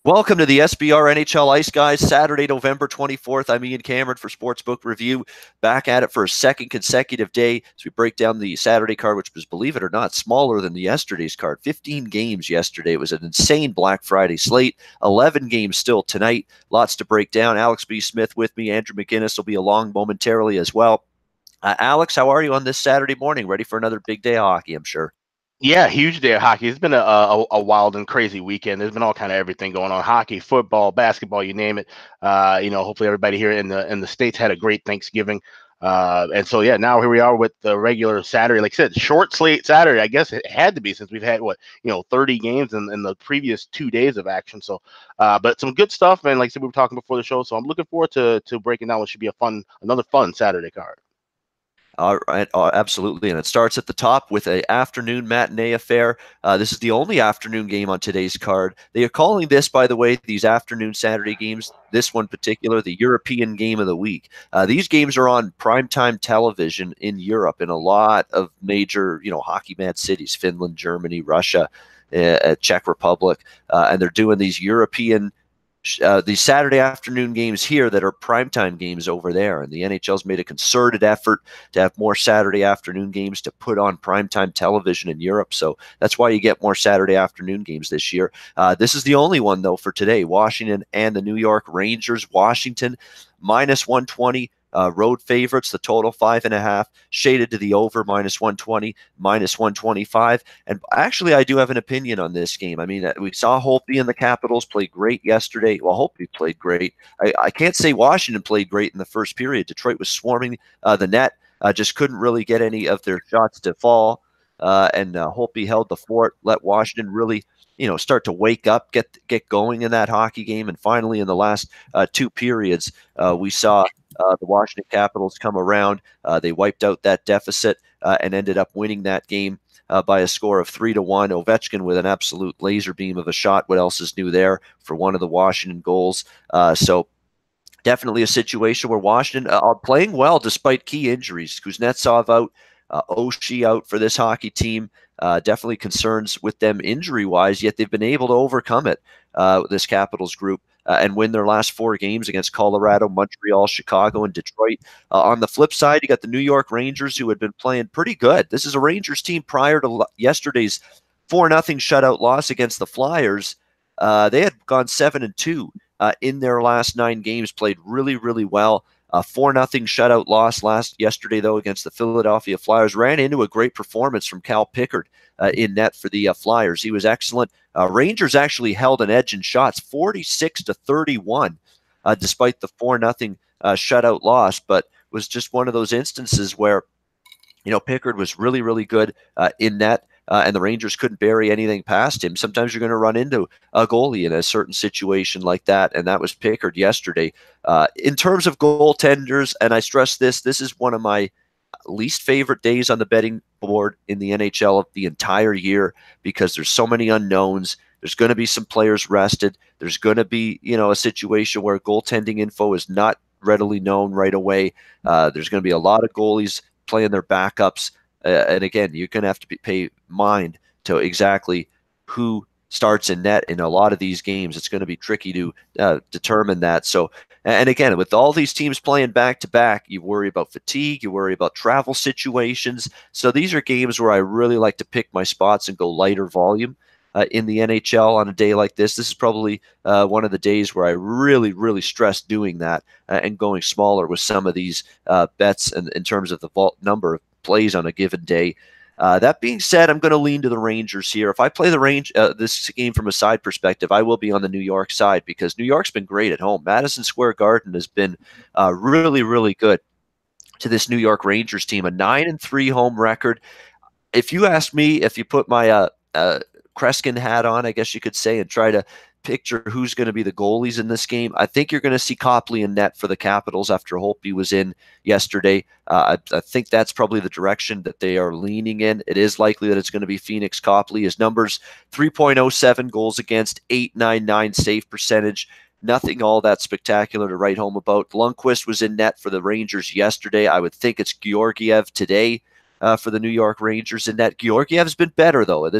Welcome to the SBR NHL Ice Guys, Saturday, November 24th. I'm Ian Cameron for Sportsbook Review, back at it for a second consecutive day as we break down the Saturday card, which was, believe it or not, smaller than the yesterday's card. 15 games yesterday. It was an insane Black Friday slate. 11 games still tonight. Lots to break down. Alex B. Smith with me. Andrew McGinnis will be along momentarily as well. Alex, how are you on this Saturday morning? Ready for another big day of hockey, I'm sure. Yeah, huge day of hockey. It's been a wild and crazy weekend. There's been all kind of everything going on: hockey, football, basketball, you name it. Hopefully everybody here in the States had a great Thanksgiving. And so yeah, now here we are with the regular Saturday. Like I said, short slate Saturday. I guess it had to be since we've had 30 games in the previous 2 days of action. So, but some good stuff. And like I said, we were talking before the show, so I'm looking forward to breaking down what should be another fun Saturday card. All right, absolutely. And it starts at the top with an afternoon matinee affair. This is the only afternoon game on today's card. They are calling this, by the way, these afternoon Saturday games, this one particular, the European Game of the Week. These games are on primetime television in Europe in a lot of major, hockey mad cities: Finland, Germany, Russia, Czech Republic. And they're doing these these Saturday afternoon games here that are primetime games over there. And the NHL's made a concerted effort to have more Saturday afternoon games to put on primetime television in Europe. So that's why you get more Saturday afternoon games this year. This is the only one, though, for today. Washington and the New York Rangers. Washington minus 120. Road favorites, the total 5.5, shaded to the over, minus 120, minus 125. And actually, I do have an opinion on this game. I mean, we saw Holtby and the Capitals play great yesterday. Well, Holtby played great. I can't say Washington played great in the first period. Detroit was swarming the net, just couldn't really get any of their shots to fall. And Holtby held the fort, let Washington really start to wake up, get going in that hockey game. And finally, in the last two periods, we saw the Washington Capitals come around. They wiped out that deficit and ended up winning that game by a score of 3-1. Ovechkin with an absolute laser beam of a shot. What else is new there for one of the Washington goals? So definitely a situation where Washington are playing well despite key injuries. Kuznetsov out, Oshie out for this hockey team. Definitely concerns with them injury-wise, yet they've been able to overcome it, this Capitals group, and win their last 4 games against Colorado, Montreal, Chicago, and Detroit. On the flip side, you got the New York Rangers, who had been playing pretty good. This is a Rangers team prior to yesterday's 4-0 shutout loss against the Flyers. They had gone 7-2 in their last 9 games, played really, really well. 4-0 shutout loss yesterday, though, against the Philadelphia Flyers. Ran into a great performance from Cal Pickard in net for the Flyers. He was excellent. Rangers actually held an edge in shots, 46-31, despite the 4-0 shutout loss, but was just one of those instances where Pickard was really, really good in net. And the Rangers couldn't bury anything past him. Sometimes you're going to run into a goalie in a certain situation like that, and that was Pickard yesterday. In terms of goaltenders, and I stress this is one of my least favorite days on the betting board in the NHL of the entire year, because there's so many unknowns. There's going to be some players rested. There's going to be, a situation where goaltending info is not readily known right away. There's going to be a lot of goalies playing their backups. And again, you're going to have to pay mind to exactly who starts in net in a lot of these games. It's going to be tricky to determine that. So, and again, with all these teams playing back to back, you worry about fatigue, you worry about travel situations. So these are games where I really like to pick my spots and go lighter volume in the NHL on a day like this. This is probably one of the days where I really, really stress doing that and going smaller with some of these bets and in terms of the number of plays on a given day. That being said, I'm going to lean to the Rangers here. If I play this game from a side perspective, I will be on the New York side, because New York's been great at home. Madison Square Garden has been really, really good to this New York Rangers team. A 9-3 home record. If you ask me, if you put my Kreskin hat on, I guess you could say, and try to picture who's going to be the goalies in this game, I think you're going to see Copley in net for the Capitals after Holtby was in yesterday. I think that's probably the direction that they are leaning in. It is likely that it's going to be Phoenix Copley. His numbers: 3.07 goals against, .899 save percentage. Nothing all that spectacular to write home about. Lundqvist was in net for the Rangers yesterday. I would think it's Georgiev today. for the New York Rangers in net. Georgiev's been better, though.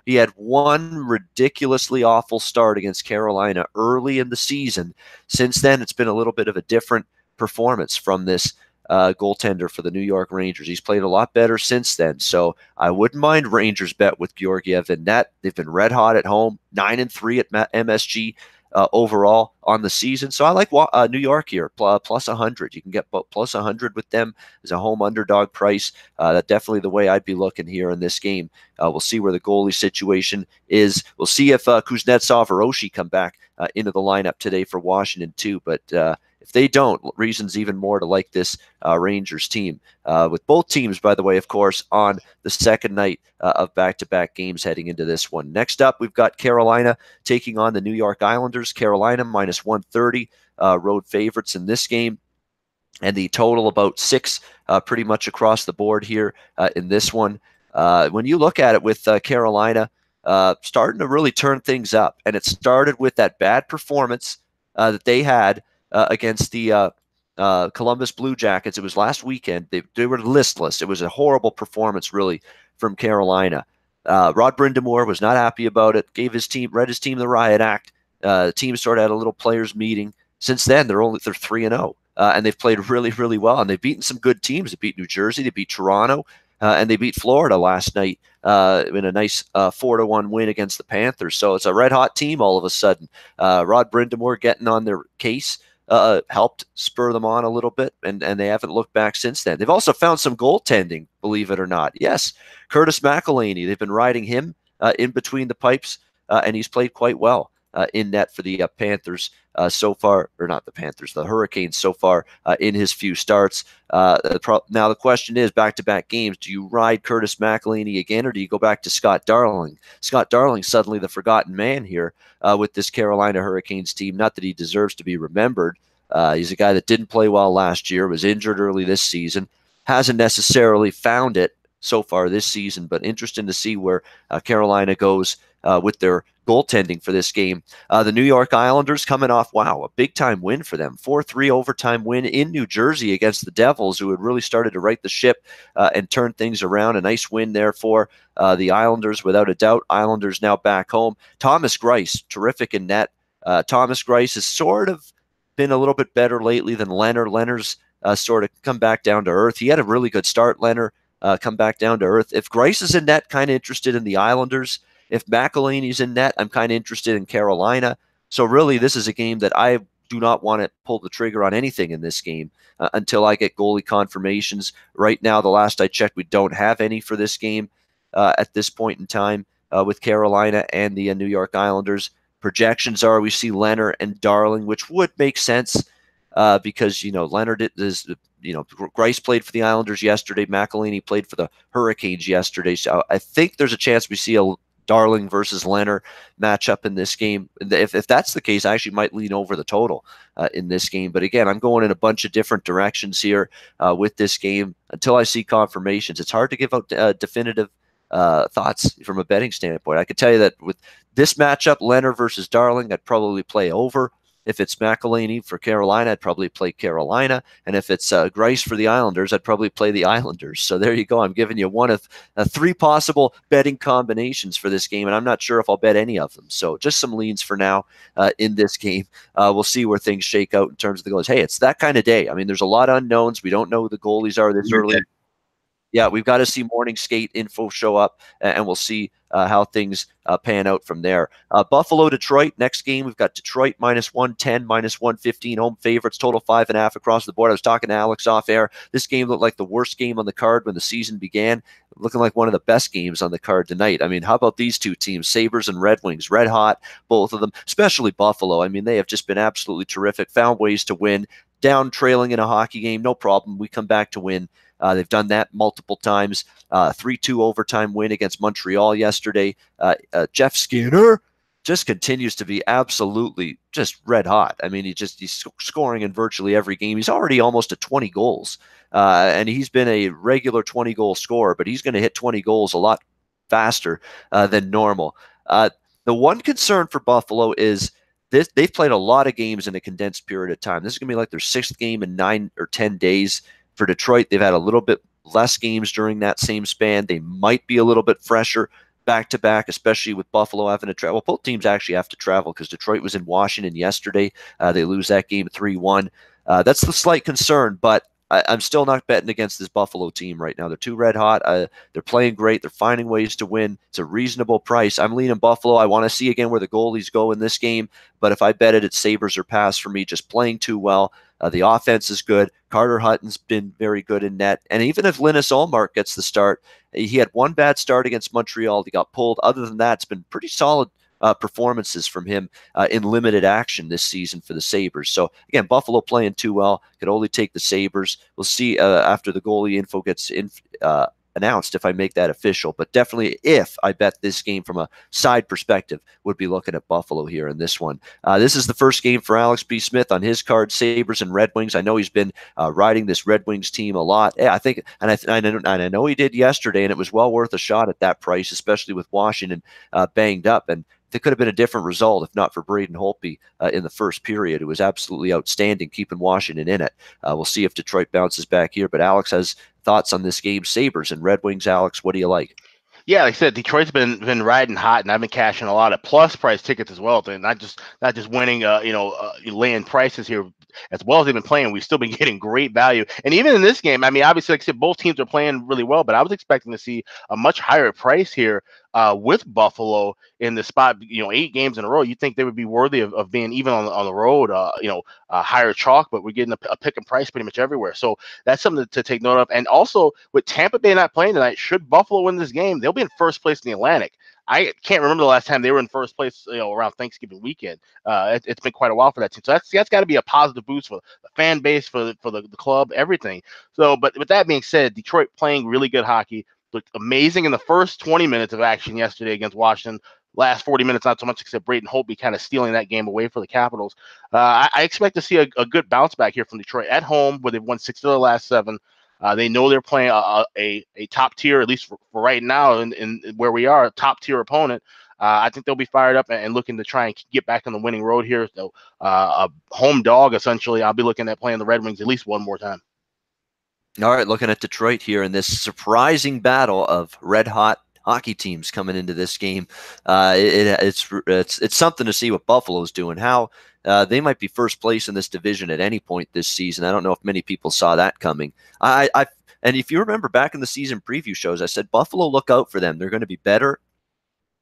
He had one ridiculously awful start against Carolina early in the season. Since then, it's been a little bit of a different performance from this goaltender for the New York Rangers. He's played a lot better since then. So I wouldn't mind Rangers bet with Georgiev in net. They've been red hot at home, 9-3 at MSG. Overall on the season. So I like New York here, plus 100. You can get plus 100 with them as a home underdog price. That's definitely the way I'd be looking here in this game. We'll see where the goalie situation is. We'll see if Kuznetsov or Oshie come back into the lineup today for Washington too. But if they don't, reasons even more to like this Rangers team. With both teams, by the way, of course, on the second night of back-to-back games heading into this one. Next up, we've got Carolina taking on the New York Islanders. Carolina minus 130, road favorites in this game. And the total about 6 pretty much across the board here in this one. When you look at it with Carolina starting to really turn things up, and it started with that bad performance that they had against the Columbus Blue Jackets. It was last weekend. They were listless. It was a horrible performance, really, from Carolina. Rod Brind'Amour was not happy about it. Read his team the riot act. The team sort of had a little players meeting. Since then, they're 3-0, and they've played really, really well. And they've beaten some good teams. They beat New Jersey. They beat Toronto, and they beat Florida last night in a nice 4-1 win against the Panthers. So it's a red hot team all of a sudden. Rod Brind'Amour getting on their case helped spur them on a little bit, and they haven't looked back since then. They've also found some goaltending, believe it or not. Yes, Curtis McElhinney, they've been riding him in between the pipes, and he's played quite well in net for the Panthers so far, or not the Panthers, the Hurricanes so far in his few starts. Now the question is, back-to-back games, do you ride Curtis McElhinney again, or do you go back to Scott Darling? Scott Darling, suddenly the forgotten man here with this Carolina Hurricanes team. Not that he deserves to be remembered. He's a guy that didn't play well last year, was injured early this season, hasn't necessarily found it so far this season, but interesting to see where Carolina goes with their goaltending for this game. The New York Islanders coming off, a big-time win for them. 4-3 overtime win in New Jersey against the Devils, who had really started to right the ship and turn things around. A nice win there for the Islanders, without a doubt. Islanders now back home. Thomas Greiss, terrific in net. Thomas Greiss has sort of been a little bit better lately than Leonard. Leonard's sort of come back down to earth. He had a really good start, Leonard, come back down to earth. If Greiss is in net, kind of interested in the Islanders. If McElhinney's in net, I'm kind of interested in Carolina. So really, this is a game that I do not want to pull the trigger on anything in this game until I get goalie confirmations. Right now, the last I checked, we don't have any for this game at this point in time with Carolina and the New York Islanders. Projections are we see Leonard and Darling, which would make sense because, Leonard is, Greiss played for the Islanders yesterday. McElhinney played for the Hurricanes yesterday. So I think there's a chance we see a Darling versus Leonard matchup in this game. If that's the case, I actually might lean over the total in this game. But again, I'm going in a bunch of different directions here with this game until I see confirmations. It's hard to give out definitive thoughts from a betting standpoint. I could tell you that with this matchup, Leonard versus Darling, I'd probably play over. If it's McElhinney for Carolina, I'd probably play Carolina. And if it's Greiss for the Islanders, I'd probably play the Islanders. So there you go. I'm giving you one of 3 possible betting combinations for this game, and I'm not sure if I'll bet any of them. So just some leans for now in this game. We'll see where things shake out in terms of the goals. Hey, it's that kind of day. I mean, there's a lot of unknowns. We don't know who the goalies are this early. Yeah, we've got to see morning skate info show up, and we'll see how things pan out from there. Buffalo, Detroit, next game, we've got Detroit minus 110, minus 115, home favorites, total 5.5 across the board. I was talking to Alex off air. This game looked like the worst game on the card when the season began, looking like one of the best games on the card tonight. I mean, how about these two teams, Sabres and Red Wings, red hot, both of them, especially Buffalo. I mean, they have just been absolutely terrific, found ways to win, down trailing in a hockey game, no problem. We come back to win. They've done that multiple times. 3-2 overtime win against Montreal yesterday. Jeff Skinner just continues to be absolutely just red hot. I mean, he's scoring in virtually every game. He's already almost at 20 goals, and he's been a regular 20-goal scorer, but he's going to hit 20 goals a lot faster than normal. The one concern for Buffalo is they've played a lot of games in a condensed period of time. This is going to be like their 6th game in 9 or 10 days. For Detroit, they've had a little bit less games during that same span. They might be a little bit fresher back-to-back, especially with Buffalo having to travel. Well, both teams actually have to travel because Detroit was in Washington yesterday. They lose that game 3-1. That's the slight concern, but I'm still not betting against this Buffalo team right now. They're too red hot. They're playing great. They're finding ways to win. It's a reasonable price. I'm leaning Buffalo. I want to see again where the goalies go in this game, but if I bet it, it's Sabres or pass for me, just playing too well. The offense is good. Carter Hutton's been very good in net. And even if Linus Ullmark gets the start, he had one bad start against Montreal. He got pulled. Other than that, it's been pretty solid performances from him in limited action this season for the Sabres. So, again, Buffalo playing too well. Could only take the Sabres. We'll see after the goalie info gets announced if I make that official. But definitely, if I bet this game from a side perspective, would be looking at Buffalo here in this one. This is the first game for Alex B. Smith on his card, Sabres and Red Wings. I know he's been riding this Red Wings team a lot. Yeah, I think, and I know he did yesterday, and it was well worth a shot at that price, especially with Washington banged up. And there could have been a different result if not for Braden Holtby in the first period. It was absolutely outstanding, keeping Washington in it. We'll see if Detroit bounces back here. But Alex has thoughts on this game, Sabres and Red Wings. Alex, what do you like? Yeah, like I said, Detroit's been riding hot, and I've been cashing a lot of plus price tickets as well. And not just winning, laying prices here. As well as they've been playing, we've still been getting great value. And even in this game, I mean, obviously, like I said, both teams are playing really well, but I was expecting to see a much higher price here with Buffalo in the spot. 8 games in a row. You think they would be worthy of being even on the road, higher chalk, but we're getting a pick and price pretty much everywhere. So that's something to take note of. And also, with Tampa Bay not playing tonight, should Buffalo win this game, they'll be in first place in the Atlantic. I can't remember the last time they were in first place, around Thanksgiving weekend. It's been quite a while for that team. So that's got to be a positive boost for the fan base, for the club, everything. So, but with that being said, Detroit playing really good hockey, looked amazing in the first 20 minutes of action yesterday against Washington. Last 40 minutes, not so much, except Braden Holtby kind of stealing that game away for the Capitals. I expect to see a good bounce back here from Detroit at home, where they've won 6 of their last 7. They know they're playing a top tier, at least for right now, in where we are, a top tier opponent. I think they'll be fired up and looking to try and get back on the winning road here. So a home dog, essentially. I'll be looking at playing the Red Wings at least one more time. All right, looking at Detroit here in this surprising battle of red hot hockey teams coming into this game. It's something to see what Buffalo's doing. How they might be first place in this division at any point this season. I don't know if many people saw that coming. And if you remember back in the season preview shows, I said Buffalo, look out for them. They're going to be better.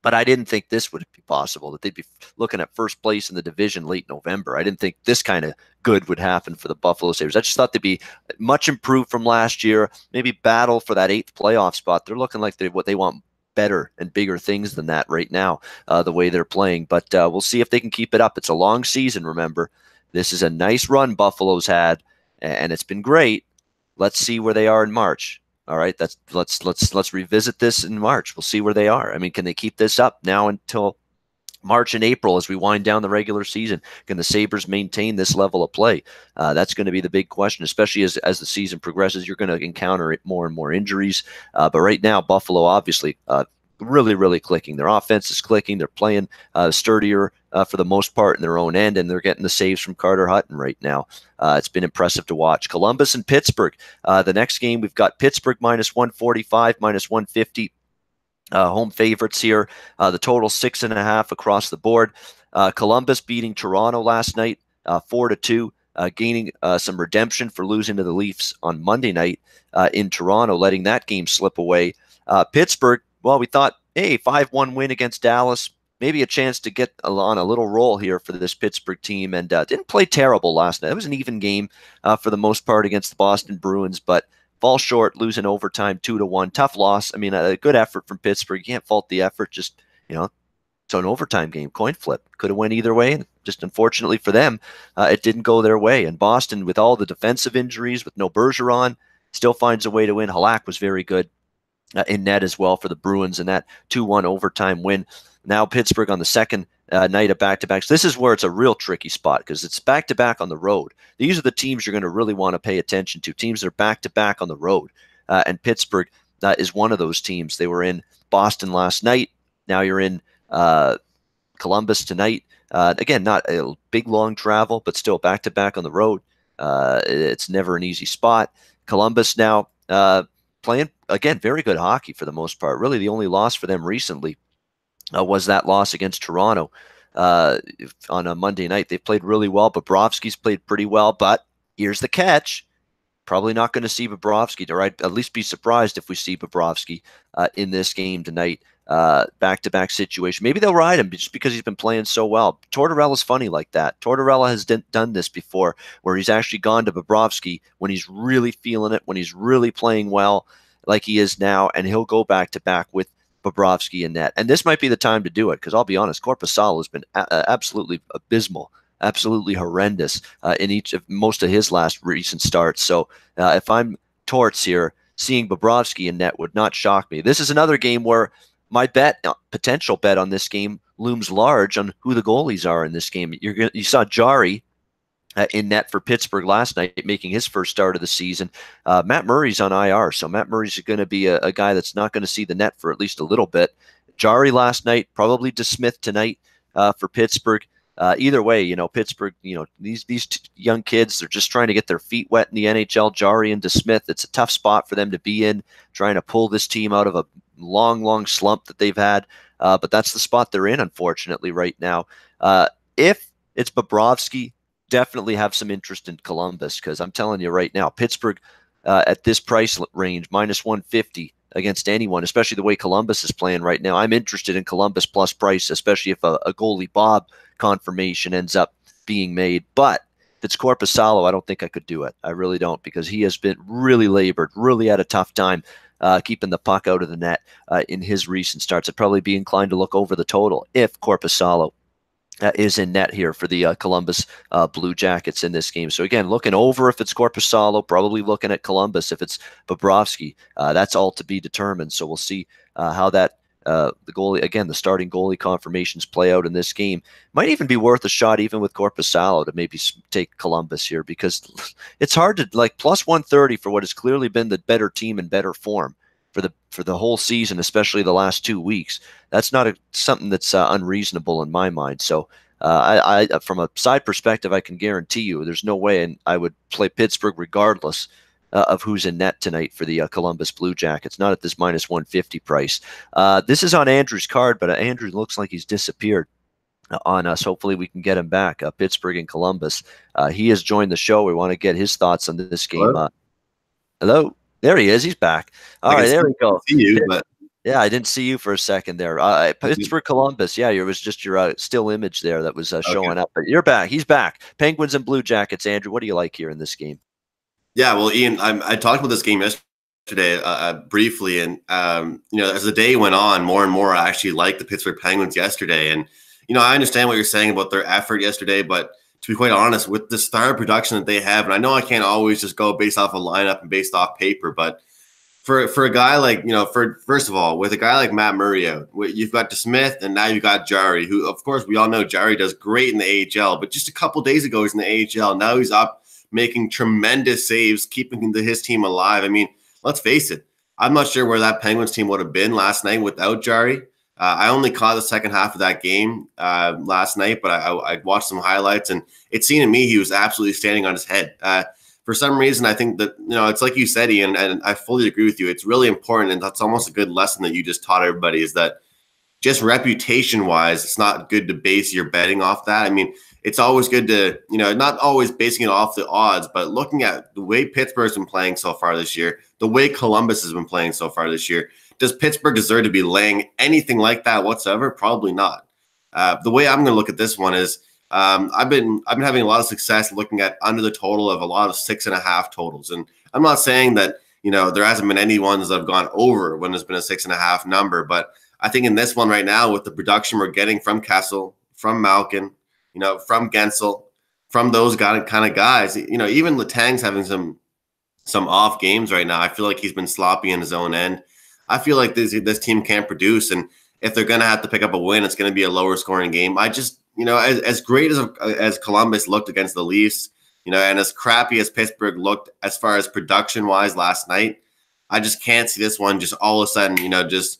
But I didn't think this would be possible, that they'd be looking at first place in the division late November. I didn't think this kind of good would happen for the Buffalo Sabres. I just thought they'd be much improved from last year, maybe battle for that 8th playoff spot. They're looking like what they want better and bigger things than that right now, the way they're playing. But we'll see if they can keep it up. It's a long season, remember. This is a nice run Buffalo's had, and it's been great. Let's see where they are in March. All right, let's revisit this in March. We'll see where they are. I mean, can they keep this up now until March and April as we wind down the regular season? Can the Sabres maintain this level of play? That's going to be the big question, especially as the season progresses. You're going to encounter more and more injuries. But right now, Buffalo obviously really, really clicking. Their offense is clicking. They're playing sturdier for the most part in their own end, and they're getting the saves from Carter Hutton right now. It's been impressive to watch. Columbus and Pittsburgh. The next game, we've got Pittsburgh minus 145, minus 150. Home favorites here. The total 6.5 across the board. Columbus beating Toronto last night 4-2. Gaining some redemption for losing to the Leafs on Monday night in Toronto, letting that game slip away. Pittsburgh, well, we thought, hey, 5-1 win against Dallas, maybe a chance to get on a little roll here for this Pittsburgh team, and didn't play terrible last night. It was an even game for the most part against the Boston Bruins, but fall short, losing overtime 2-1. Tough loss. I mean, a good effort from Pittsburgh. You can't fault the effort. Just, it's an overtime game, coin flip. Could have went either way, and just unfortunately for them, it didn't go their way. And Boston, with all the defensive injuries, with no Bergeron, still finds a way to win. Halak was very good in net as well for the Bruins, and that 2-1 overtime win. Now Pittsburgh on the second night of back-to-backs. This is where it's a real tricky spot because it's back-to-back on the road. These are the teams you're going to really want to pay attention to, teams that are back-to-back on the road. And Pittsburgh is one of those teams. They were in Boston last night. Now you're in Columbus tonight. Again, not a big, long travel, but still back-to-back on the road. It's never an easy spot. Columbus now playing, again, very good hockey for the most part. Really, the only loss for them recently was that loss against Toronto on a Monday night. They played really well. Bobrovsky's played pretty well, but here's the catch. Probably not going to see Bobrovsky, or I'd at least be surprised if we see Bobrovsky in this game tonight. Back-to-back situation. Maybe they'll ride him just because he's been playing so well. Tortorella's funny like that. Tortorella has done this before, where he's actually gone to Bobrovsky when he's really feeling it, when he's really playing well, like he is now, and he'll go back-to-back with Bobrovsky in net. And this might be the time to do it, because I'll be honest, Korpisalo has been absolutely abysmal, absolutely horrendous in most of his last recent starts. So if I'm Torts here, seeing Bobrovsky in net would not shock me. This is another game where my potential bet on this game looms large on who the goalies are in this game. You saw Jari in net for Pittsburgh last night, making his first start of the season. Matt Murray's on IR, so Matt Murray's going to be a guy that's not going to see the net for at least a little bit. Jari last night, probably DeSmith tonight for Pittsburgh. Either way, Pittsburgh, these young kids, they're just trying to get their feet wet in the NHL. Jari and DeSmith, it's a tough spot for them to be in, trying to pull this team out of a long slump that they've had. But that's the spot they're in, unfortunately, right now. If it's Bobrovsky, definitely have some interest in Columbus, because I'm telling you right now, Pittsburgh at this price range, -150 against anyone, especially the way Columbus is playing right now. I'm interested in Columbus plus price, especially if a goalie Bob confirmation ends up being made. But if it's Korpisalo, I don't think I could do it. I really don't, because he has been really labored, really had a tough time keeping the puck out of the net in his recent starts. I'd probably be inclined to look over the total if Korpisalo is in net here for the Columbus Blue Jackets in this game. So again, looking over if it's Korpisalo, probably looking at Columbus if it's Bobrovsky. That's all to be determined. So we'll see how that the goalie, again, the starting goalie confirmations play out in this game. Might even be worth a shot even with Korpisalo to maybe take Columbus here, because it's hard to, like, +130 for what has clearly been the better team and better form for the whole season, especially the last 2 weeks. That's not something that's unreasonable in my mind. So I from a side perspective, I can guarantee you there's no way, and I would play Pittsburgh regardless of who's in net tonight for the Columbus Blue Jackets, not at this -150 price. This is on Andrew's card, but Andrew looks like he's disappeared on us. Hopefully we can get him back. Pittsburgh and Columbus. He has joined the show. We want to get his thoughts on this game. Hello? There he is. He's back. All right, there we go. See you, but yeah, I didn't see you for a second there. Pittsburgh, Columbus. Yeah, it was just your still image there that was showing up. But you're back. He's back. Penguins and Blue Jackets. Andrew, what do you like here in this game? Yeah, well, Ian, I talked about this game yesterday briefly, and as the day went on, more and more I actually liked the Pittsburgh Penguins yesterday. And I understand what you're saying about their effort yesterday, but to be quite honest, with the star production that they have, and I know I can't always just go based off a lineup and based off paper, but for a guy like, first of all, with a guy like Matt Murray out, you've got DeSmith, and now you've got Jari, who, of course, we all know Jari does great in the AHL, but just a couple days ago he's in the AHL. Now he's up making tremendous saves, keeping his team alive. I mean, let's face it, I'm not sure where that Penguins team would have been last night without Jari. I only caught the second half of that game last night, but I watched some highlights, and it seemed to me he was absolutely standing on his head. For some reason, I think that, it's like you said, Ian, and I fully agree with you. It's really important, and that's almost a good lesson that you just taught everybody, is that just reputation-wise, it's not good to base your betting off that. I mean, it's always good to, not always basing it off the odds, but looking at the way Pittsburgh's been playing so far this year, the way Columbus has been playing so far this year. Does Pittsburgh deserve to be laying anything like that whatsoever? Probably not. The way I'm going to look at this one is I've been having a lot of success looking at under the total of a lot of 6.5 totals. And I'm not saying that, there hasn't been any ones that have gone over when there's been a 6.5 number, but I think in this one right now, with the production we're getting from Kessel, from Malkin, from Gensel, from those kind of guys, even Letang's having some off games right now. I feel like he's been sloppy in his own end. I feel like this team can't produce, and if they're going to have to pick up a win, it's going to be a lower scoring game. I just, as great as Columbus looked against the Leafs, and as crappy as Pittsburgh looked as far as production wise last night, I just can't see this one just all of a sudden, just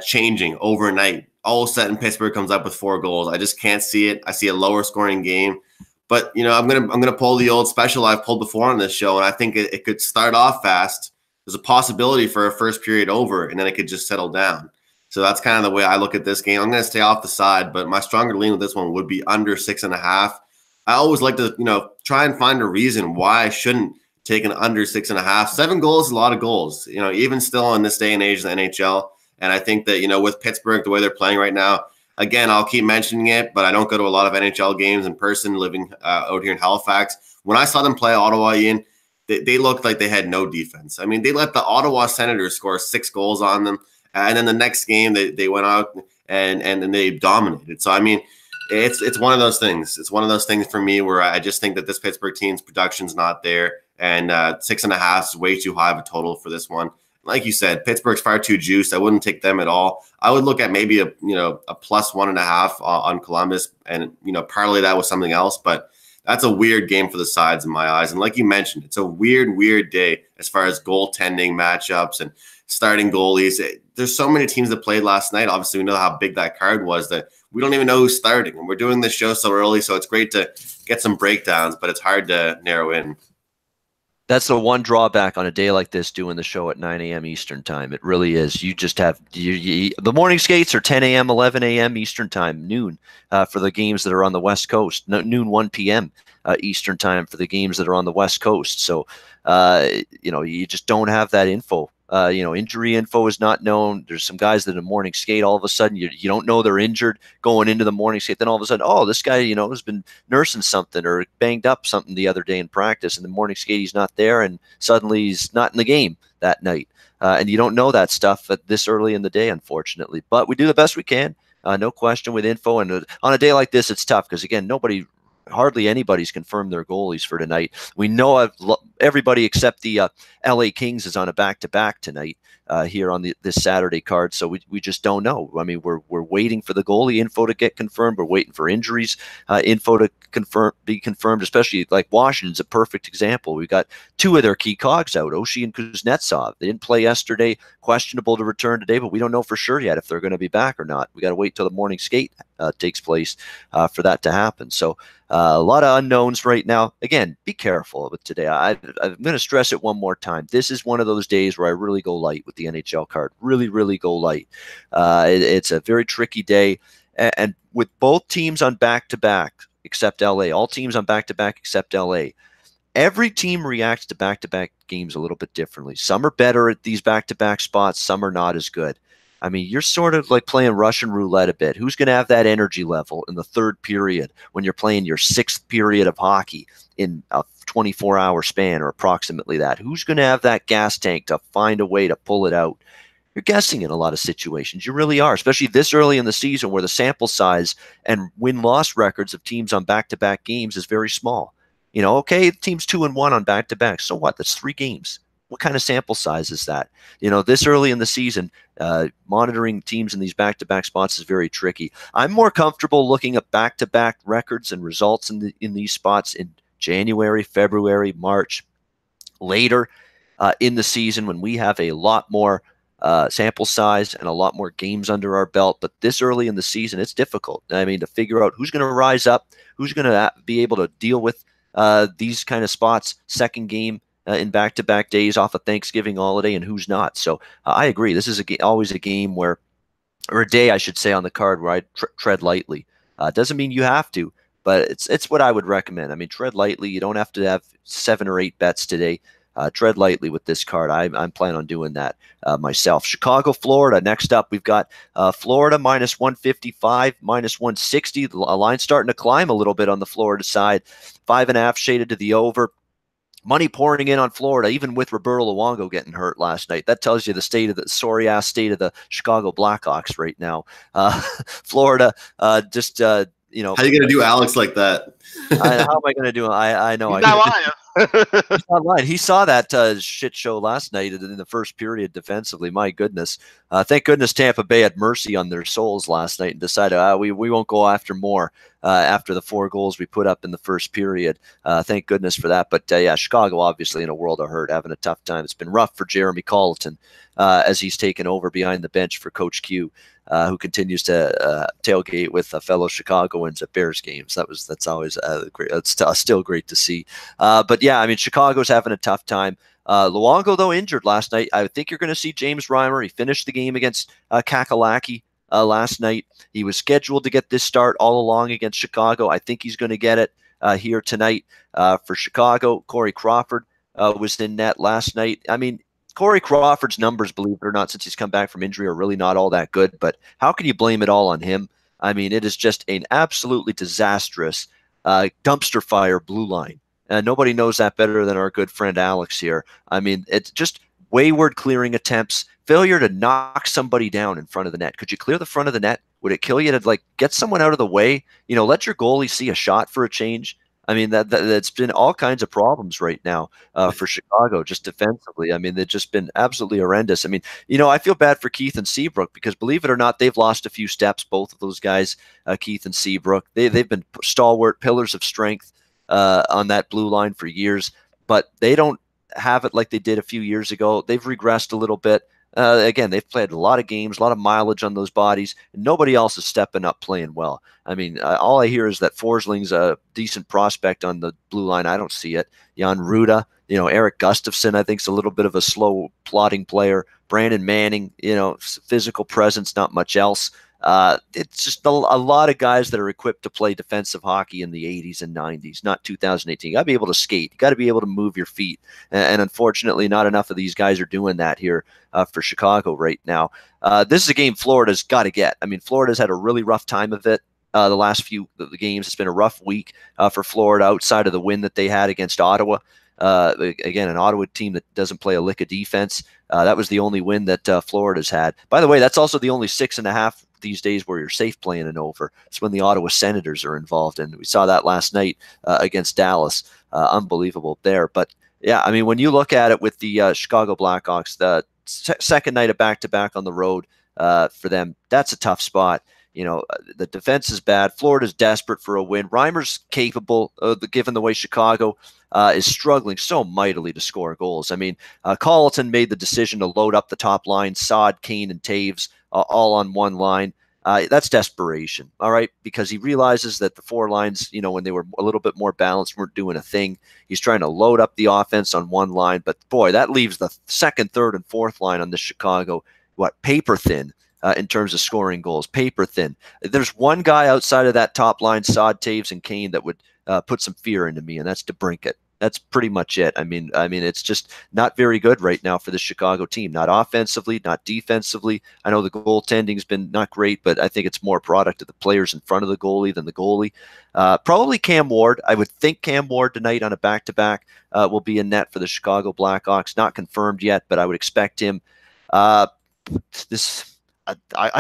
changing overnight. All of a sudden, Pittsburgh comes up with 4 goals. I just can't see it. I see a lower scoring game. But I'm gonna pull the old special I've pulled before on this show, and I think it could start off fast, there's a possibility for a first period over, and then it could just settle down. So that's kind of the way I look at this game. I'm going to stay off the side, but my stronger lean with this one would be under 6.5. I always like to, try and find a reason why I shouldn't take an under 6.5. 7 goals is a lot of goals, even still in this day and age in the NHL. And I think that, with Pittsburgh, the way they're playing right now, again, I'll keep mentioning it, but I don't go to a lot of NHL games in person living out here in Halifax. When I saw them play Ottawa, Ian, they looked like they had no defense. I mean, they let the Ottawa Senators score 6 goals on them. And then the next game, they went out and they dominated. So, I mean, it's one of those things. It's one of those things for me where I just think that this Pittsburgh team's production's not there. And 6.5 is way too high of a total for this one. Like you said, Pittsburgh's far too juiced. I wouldn't take them at all. I would look at maybe a plus 1.5 on Columbus and, parlay that with something else. But that's a weird game for the sides in my eyes. And like you mentioned, it's a weird day as far as goaltending matchups and starting goalies. There's so many teams that played last night. Obviously, we know how big that card was that we don't even know who's starting. And we're doing this show so early, so it's great to get some breakdowns, but it's hard to narrow in. That's the one drawback on a day like this, doing the show at 9 a.m. Eastern time. It really is. You just have the morning skates are 10 a.m., 11 a.m. Eastern time, noon for the games that are on the West Coast, noon, 1 p.m. Eastern time for the games that are on the West Coast. So, you just don't have that info. Injury info is not known. There's some guys that in the morning skate, all of a sudden you don't know they're injured going into the morning skate. Then all of a sudden, oh, this guy, has been nursing something or banged up something the other day in practice. And the morning skate, he's not there. And suddenly he's not in the game that night. And you don't know that stuff at this early in the day, unfortunately. But we do the best we can, no question, with info. And on a day like this, it's tough because, again, hardly anybody's confirmed their goalies for tonight. We know everybody except the LA Kings is on a back-to-back tonight here on this Saturday card, so we just don't know. I mean, we're waiting for the goalie info to get confirmed. We're waiting for injuries info to be confirmed, especially like Washington's a perfect example. We've got 2 of their key cogs out, Oshie and Kuznetsov. They didn't play yesterday, questionable to return today, but we don't know for sure yet if they're going to be back or not. We got to wait till the morning skate takes place for that to happen. So a lot of unknowns right now. Again, be careful with today. I'm going to stress it one more time. This is one of those days where I really go light with the NHL card. Really, really go light. It's a very tricky day. And with both teams on back-to-back except LA, all teams on back-to-back except LA, every team reacts to back-to-back games a little bit differently. Some are better at these back-to-back spots. Some are not as good. I mean, you're sort of like playing Russian roulette a bit. Who's going to have that energy level in the third period when you're playing your 6th period of hockey in a 24-hour span or approximately that? Who's going to have that gas tank to find a way to pull it out? You're guessing in a lot of situations. You really are, especially this early in the season where the sample size and win-loss records of teams on back-to-back games is very small. Okay, the team's 2-1 on back-to-back. So what? That's 3 games. What kind of sample size is that? This early in the season, monitoring teams in these back-to-back spots is very tricky. I'm more comfortable looking at back-to-back records and results in these spots in January, February, March, later in the season when we have a lot more sample size and a lot more games under our belt. But this early in the season, it's difficult. I mean, to figure out who's going to rise up, who's going to be able to deal with these kind of spots, second game in back-to-back days off of Thanksgiving holiday, and who's not. So I agree. This is always a game or a day, I should say, on the card where I tread lightly. Doesn't mean you have to, but it's what I would recommend. I mean, tread lightly. You don't have to have 7 or 8 bets today. Tread lightly with this card. I'm planning on doing that myself. Chicago, Florida. Next up, we've got Florida minus 155, minus 160. A line starting to climb a little bit on the Florida side. 5.5 shaded to the over. Money pouring in on Florida, even with Roberto Luongo getting hurt last night. That tells you the sorry-ass state of the Chicago Blackhawks right now. Florida, how are you going to do Alex like that? How am I going to do it? I know. He's not lying. He's not lying. He saw that shit show last night in the first period defensively. My goodness. Thank goodness Tampa Bay had mercy on their souls last night and decided we won't go after more after the 4 goals we put up in the first period. Thank goodness for that. But, yeah, Chicago obviously in a world of hurt, having a tough time. It's been rough for Jeremy Colleton as he's taken over behind the bench for Coach Q. who continues to tailgate with fellow Chicagoans at Bears games. That's always great. It's still great to see. But yeah, I mean, Chicago's having a tough time. Luongo, though, injured last night. I think you're going to see James Reimer. He finished the game against Kakalaki last night. He was scheduled to get this start all along against Chicago. I think he's going to get it here tonight for Chicago. Corey Crawford was in net last night. I mean, Corey Crawford's numbers, believe it or not, since he's come back from injury, are really not all that good. But how can you blame it all on him? I mean, it is just an absolutely disastrous dumpster fire blue line. Nobody knows that better than our good friend Alex here. I mean, it's just wayward clearing attempts, failure to knock somebody down in front of the net. Could you clear the front of the net? Would it kill you to get someone out of the way? Let your goalie see a shot for a change. I mean, that's been all kinds of problems right now for Chicago, just defensively. I mean, they've just been absolutely horrendous. I mean, I feel bad for Keith and Seabrook because, believe it or not, they've lost a few steps, both of those guys, Keith and Seabrook. They've been stalwart pillars of strength on that blue line for years, but they don't have it like they did a few years ago. They've regressed a little bit. Again, they've played a lot of games, a lot of mileage on those bodies, and nobody else is stepping up playing well. I mean, all I hear is that Forsling's a decent prospect on the blue line. I don't see it. Jan Ruda, Eric Gustafsson, I think, is a little bit of a slow, plodding player. Brandon Manning, physical presence, not much else. It's just a lot of guys that are equipped to play defensive hockey in the 80s and 90s, not 2018. You got to be able to skate. You got to be able to move your feet. And unfortunately, not enough of these guys are doing that here for Chicago right now. This is a game Florida's got to get. I mean, Florida's had a really rough time of it. The last few the games, it's been a rough week for Florida outside of the win that they had against Ottawa. Again, an Ottawa team that doesn't play a lick of defense. That was the only win that Florida's had. By the way, that's also the only 6.5 these days where you're safe playing an over. It's when the Ottawa Senators are involved, and we saw that last night against Dallas. Unbelievable there. But yeah, I mean, when you look at it with the Chicago Blackhawks, the second night of back-to-back on the road for them, that's a tough spot. The defense is bad. Florida's desperate for a win. Reimer's capable, given the way Chicago is struggling so mightily to score goals. I mean, Colleton made the decision to load up the top line, Saad, Kane, and Taves all on one line. That's desperation, all right, because he realizes that the four lines, when they were a little bit more balanced, weren't doing a thing. He's trying to load up the offense on one line, but boy, that leaves the second, third, and fourth line on the Chicago, paper thin. In terms of scoring goals, paper thin. There's one guy outside of that top line, Saad, Taves, and Kane, that would put some fear into me, and that's DeBrincat. That's pretty much it. I mean, it's just not very good right now for the Chicago team. Not offensively, not defensively. I know the goaltending's been not great, but I think it's more product of the players in front of the goalie than the goalie. Probably Cam Ward. I would think Cam Ward tonight on a back-to-back will be in net for the Chicago Blackhawks. Not confirmed yet, but I would expect him. I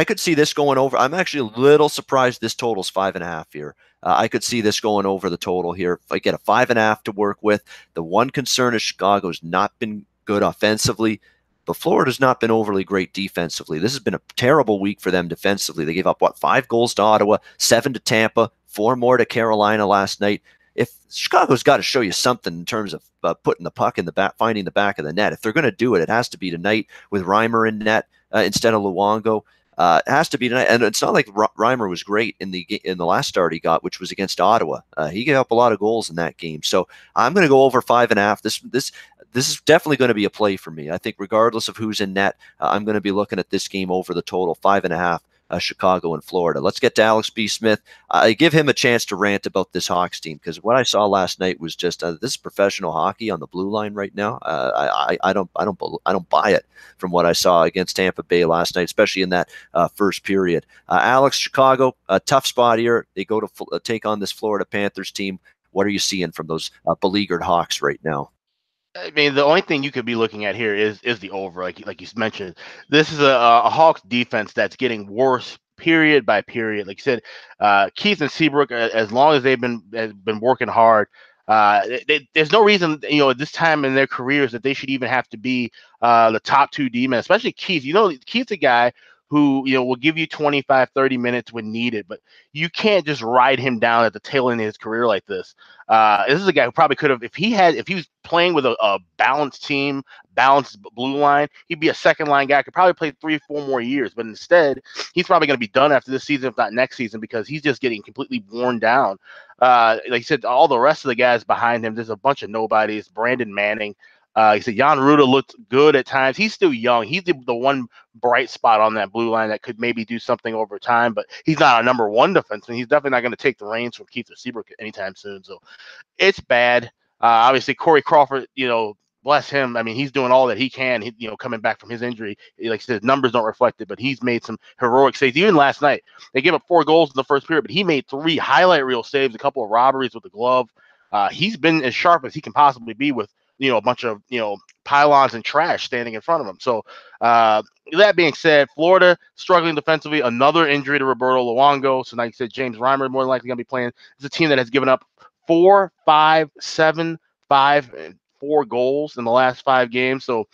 could see this going over. I'm actually a little surprised this total's 5.5 here. I could see this going over the total here. If I get a 5.5 to work with, the one concern is Chicago's not been good offensively, but Florida's not been overly great defensively. This has been a terrible week for them defensively. They gave up, 5 goals to Ottawa, 7 to Tampa, 4 more to Carolina last night. If Chicago's got to show you something in terms of putting the puck in the back, finding the back of the net. If they're going to do it, it has to be tonight with Reimer in net instead of Luongo. It has to be tonight, and it's not like Reimer was great in the last start he got, which was against Ottawa. He gave up a lot of goals in that game, so I'm going to go over 5.5. This is definitely going to be a play for me. I think regardless of who's in net, I'm going to be looking at this game over the total 5.5. Chicago and Florida. Let's get to Alex B. Smith. I give him a chance to rant about this Hawks team because what I saw last night was just this is professional hockey on the blue line right now. I don't buy it from what I saw against Tampa Bay last night, especially in that first period. Alex, Chicago, a tough spot here. They go to take on this Florida Panthers team. What are you seeing from those beleaguered Hawks right now? I mean, the only thing you could be looking at here is the over, like you mentioned. This is a Hawks defense that's getting worse period by period. Like you said, Keith and Seabrook, as long as they've been working hard, there's no reason, at this time in their careers that they should even have to be the top 2 D-men, especially Keith. Keith's a guy who, will give you 25, 30 minutes when needed, but you can't just ride him down at the tail end of his career like this. This is a guy who probably could have, if he was playing with a balanced team, balanced blue line, he'd be a second line guy, could probably play 3 or 4 more years. But instead, he's probably going to be done after this season, if not next season, because he's just getting completely worn down. Like I said, all the rest of the guys behind him, there's a bunch of nobodies. Brandon Manning. He said Jan Ruda looked good at times. He's still young. He's the one bright spot on that blue line that could maybe do something over time, but he's not a number one defenseman. He's definitely not going to take the reins from Keith Seabrook anytime soon. So it's bad. Obviously, Corey Crawford, bless him. I mean, he's doing all that he can, coming back from his injury. Like I said, numbers don't reflect it, but he's made some heroic saves. Even last night, they gave up 4 goals in the first period, but he made 3 highlight reel saves, a couple of robberies with the glove. He's been as sharp as he can possibly be with, a bunch of, pylons and trash standing in front of him. So that being said, Florida struggling defensively, another injury to Roberto Luongo. So like I said, James Reimer more than likely going to be playing. It's a team that has given up 4, 5, 7, 5, and 4 goals in the last 5 games. So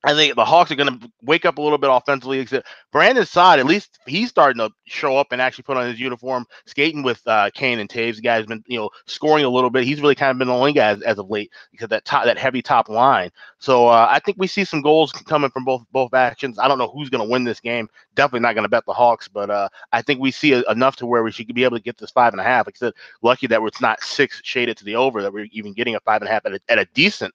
I think the Hawks are going to wake up a little bit offensively. Except Brandon Saad, at least he's starting to show up and actually put on his uniform, skating with Kane and Taves. The guy's been, scoring a little bit. He's really kind of been the only guy as of late because that heavy top line. So I think we see some goals coming from both actions. I don't know who's going to win this game. Definitely not going to bet the Hawks, but I think we see enough to where we should be able to get this 5.5. Like I said, lucky that it's not 6 shaded to the over, that we're even getting a 5.5 at a decent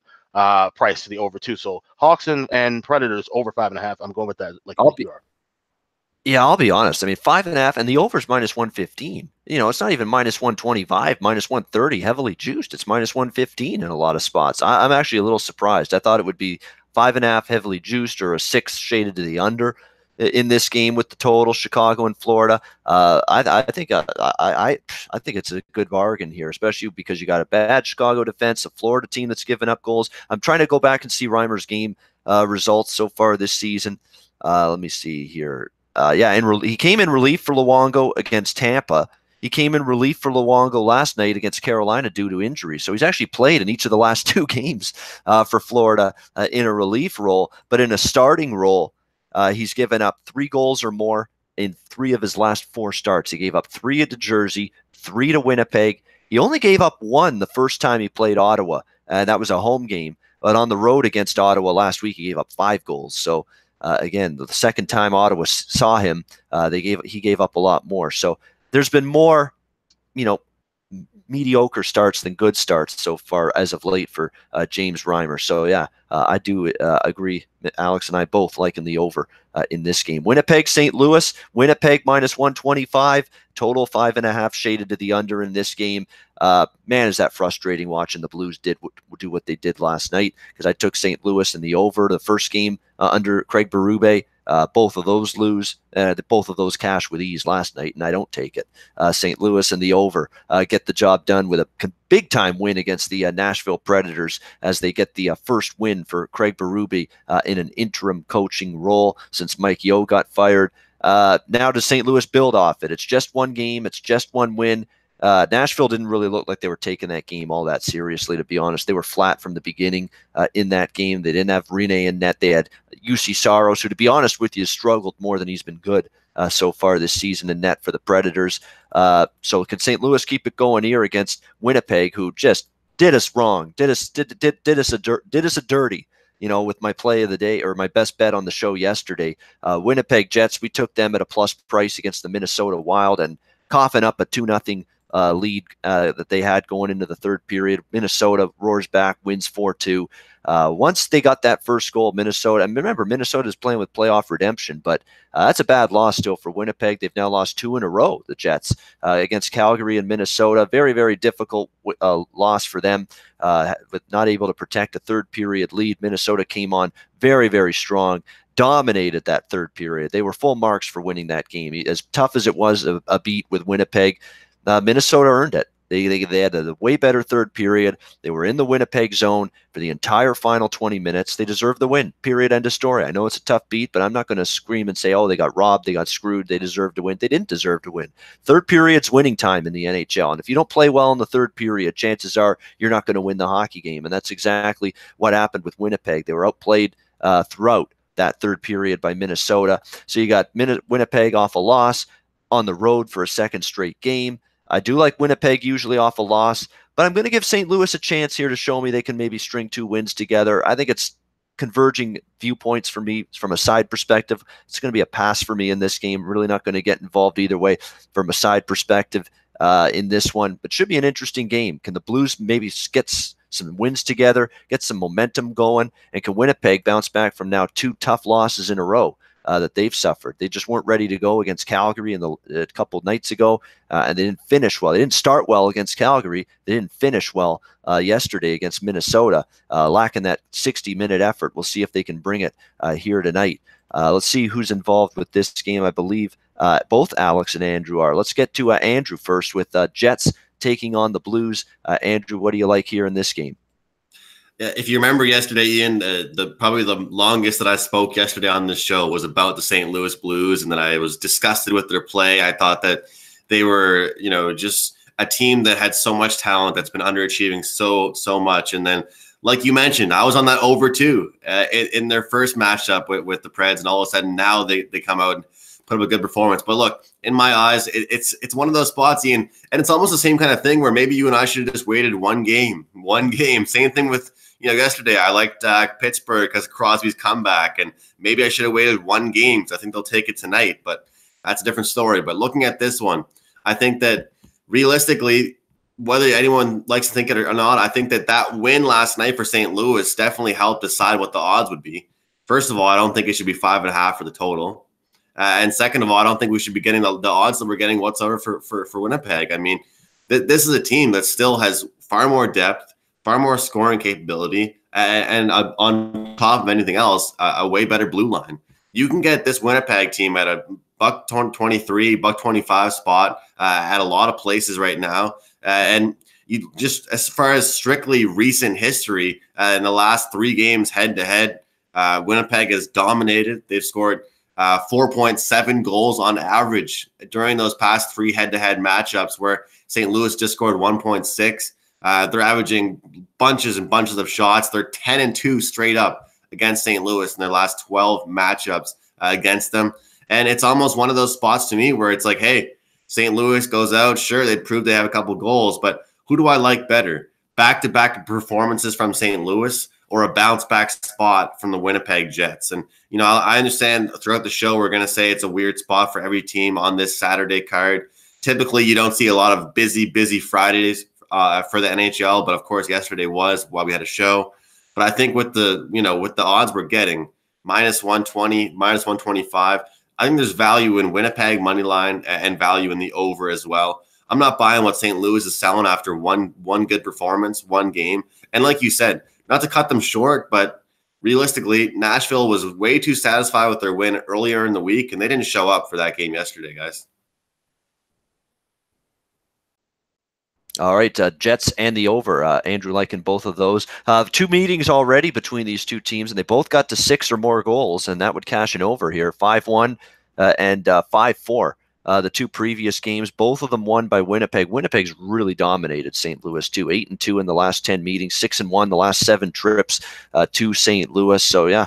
price to the over too. So Hawks and Predators over 5.5. I'm going with that. I'll be honest. I mean, 5.5 and the over's minus 115. It's not even minus 125, minus 130, heavily juiced. It's minus 115 in a lot of spots. I'm actually a little surprised. I thought it would be 5.5 heavily juiced or a 6 shaded to the under in this game with the total Chicago and Florida. I think it's a good bargain here, especially because you got a bad Chicago defense, a Florida team that's given up goals. I'm trying to go back and see Reimer's game results so far this season. Let me see here. He came in relief for Luongo against Tampa. He came in relief for Luongo last night against Carolina due to injury. So he's actually played in each of the last 2 games for Florida in a relief role, but in a starting role, he's given up 3 goals or more in 3 of his last 4 starts. He gave up 3 to Jersey, 3 to Winnipeg. He only gave up 1 the first time he played Ottawa, and that was a home game. But on the road against Ottawa last week, he gave up 5 goals. So again, the second time Ottawa saw him, he gave up a lot more. So there's been more, mediocre starts than good starts so far as of late for James Reimer. So I do agree. Alex and I both liking the over in this game. Winnipeg, St. Louis. Winnipeg minus 125. Total 5.5 shaded to the under in this game. Man, is that frustrating watching the Blues do what they did last night, because I took St. Louis in the over the first game under Craig Berube. Both of those lose. Both of those cash with ease last night, and I don't take it. St. Louis and the over get the job done with a big-time win against the Nashville Predators as they get the first win for Craig Berube in an interim coaching role since Mike Yeo got fired. Now does St. Louis build off it? It's just 1 game. It's just 1 win. Nashville didn't really look like they were taking that game all that seriously, to be honest. They were flat from the beginning in that game. They didn't have Rene in net. They had UC Saros, who, to be honest with you, struggled more than he's been good so far this season in net for the Predators. So can St. Louis keep it going here against Winnipeg, who just did us wrong, did us a dirty, with my play of the day, or my best bet on the show yesterday. Winnipeg Jets, we took them at a plus price against the Minnesota Wild and coughing up a 2-0 lead that they had going into the third period. Minnesota roars back, wins 4-2. Once they got that first goal, Minnesota, and remember, Minnesota is playing with playoff redemption, but that's a bad loss still for Winnipeg. They've now lost 2 in a row, the Jets, against Calgary and Minnesota. Very, very difficult loss for them, but not able to protect a third period lead. Minnesota came on very, very strong, dominated that third period. They were full marks for winning that game. As tough as it was a beat with Winnipeg, Minnesota earned it. They had a way better third period. They were in the Winnipeg zone for the entire final 20 minutes. They deserved the win. Period. End of story. I know it's a tough beat, but I'm not going to scream and say, oh, they got robbed, they got screwed, they deserved to win. They didn't deserve to win. Third period's winning time in the NHL. And if you don't play well in the third period, chances are you're not going to win the hockey game. And that's exactly what happened with Winnipeg. They were outplayed throughout that third period by Minnesota. So you got Winnipeg off a loss on the road for a second straight game. I do like Winnipeg usually off a loss, but I'm going to give St. Louis a chance here to show me they can maybe string 2 wins together. I think it's converging viewpoints for me from a side perspective. It's going to be a pass for me in this game. Really not going to get involved either way from a side perspective in this one, but should be an interesting game. Can the Blues maybe get some wins together, get some momentum going, and can Winnipeg bounce back from now 2 tough losses in a row that they've suffered? They just weren't ready to go against Calgary a couple of nights ago, and they didn't finish well. They didn't start well against Calgary. They didn't finish well yesterday against Minnesota, lacking that 60-minute effort. We'll see if they can bring it here tonight. Let's see who's involved with this game. I believe both Alex and Andrew are. Let's get to Andrew first with Jets taking on the Blues. Andrew, what do you like here in this game? Yeah, if you remember yesterday, Ian, probably the longest that I spoke yesterday on this show was about the St. Louis Blues, and that I was disgusted with their play. I thought that they were, just a team that had so much talent that's been underachieving so much. And then, like you mentioned, I was on that over too in their first matchup with the Preds, and all of a sudden now they come out and put up a good performance. But look, in my eyes, it's one of those spots, Ian, and it's almost the same kind of thing where maybe you and I should have just waited one game. Same thing with, yesterday I liked Pittsburgh because Crosby's comeback, and maybe I should have waited one game because I think they'll take it tonight, but that's a different story. But looking at this one, I think that realistically, whether anyone likes to think it or not, I think that win last night for St. Louis definitely helped decide what the odds would be. First of all, I don't think it should be 5.5 for the total. And second of all, I don't think we should be getting the odds that we're getting whatsoever for Winnipeg. I mean, this is a team that still has far more depth, far more scoring capability, and on top of anything else, a way better blue line. You can get this Winnipeg team at a $1.23, $1.25 spot at a lot of places right now. And you just, as far as strictly recent history, in the last 3 games head-to-head, Winnipeg has dominated. They've scored 4.7 goals on average during those past 3 head-to-head matchups, where St. Louis just scored 1.6. They're averaging bunches and bunches of shots. They're 10-2 straight up against St. Louis in their last 12 matchups against them. And it's almost one of those spots to me where it's like, hey, St. Louis goes out. Sure, they proved they have a couple goals, but who do I like better? Back-to-back performances from St. Louis or a bounce-back spot from the Winnipeg Jets? And, I understand throughout the show we're going to say it's a weird spot for every team on this Saturday card. Typically, you don't see a lot of busy Fridays for the NHL, but of course yesterday was while we had a show. But I think with the odds we're getting, -120, -125, I think there's value in Winnipeg money line and value in the over as well. I'm not buying what St. Louis is selling after one good performance, one game. And like you said, not to cut them short, but realistically, Nashville was way too satisfied with their win earlier in the week, and they didn't show up for that game yesterday, guys. All right, Jets and the over. Andrew liking both of those. 2 meetings already between these 2 teams, and they both got to 6 or more goals, and that would cash an over here. 5-1 and 5-4. The 2 previous games, both of them won by Winnipeg. Winnipeg's really dominated St. Louis too. 8-2 in the last 10 meetings, 6-1 the last 7 trips to St. Louis. So yeah,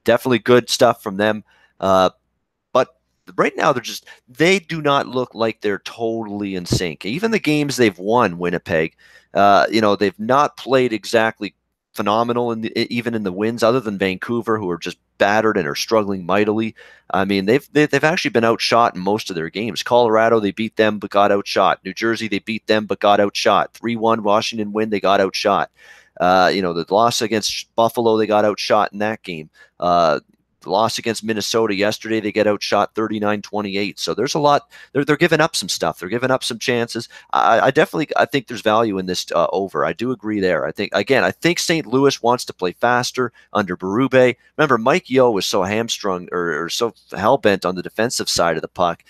definitely good stuff from them. But right now they do not look like they're totally in sync. Even the games they've won, Winnipeg, they've not played exactly phenomenal even in the wins, other than Vancouver, who are just battered and are struggling mightily. I mean, they've actually been outshot in most of their games. Colorado, they beat them but got outshot. New Jersey, they beat them but got outshot. 3-1 Washington win, they got outshot. The loss against Buffalo, they got outshot in that game. The loss against Minnesota yesterday, they get outshot 39-28. So there's a lot. They're giving up some stuff. They're giving up some chances. I think there's value in this over. I do agree there. I think St. Louis wants to play faster under Berube. Remember, Mike Yeo was so hamstrung or so hell-bent on the defensive side of the puck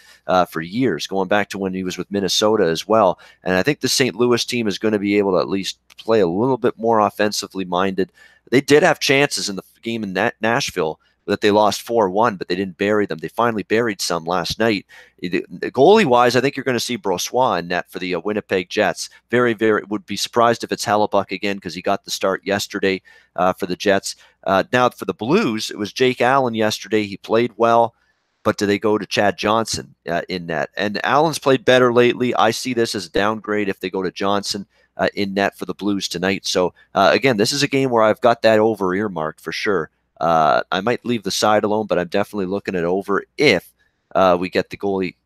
for years, going back to when he was with Minnesota as well. And I think the St. Louis team is going to be able to at least play a little bit more offensively minded. They did have chances in the game in Nashville that they lost 4-1, but they didn't bury them. They finally buried some last night. Goalie-wise, I think you're going to see Brossoit in net for the Winnipeg Jets. Very, very would be surprised if it's Hellebuck again, because he got the start yesterday for the Jets. Now, for the Blues, it was Jake Allen yesterday. He played well. but do they go to Chad Johnson in net? And Allen's played better lately. I see this as a downgrade if they go to Johnson in net for the Blues tonight. So again, this is a game where I've got that over earmarked for sure. I might leave the side alone, but I'm definitely looking at over if we get the goalie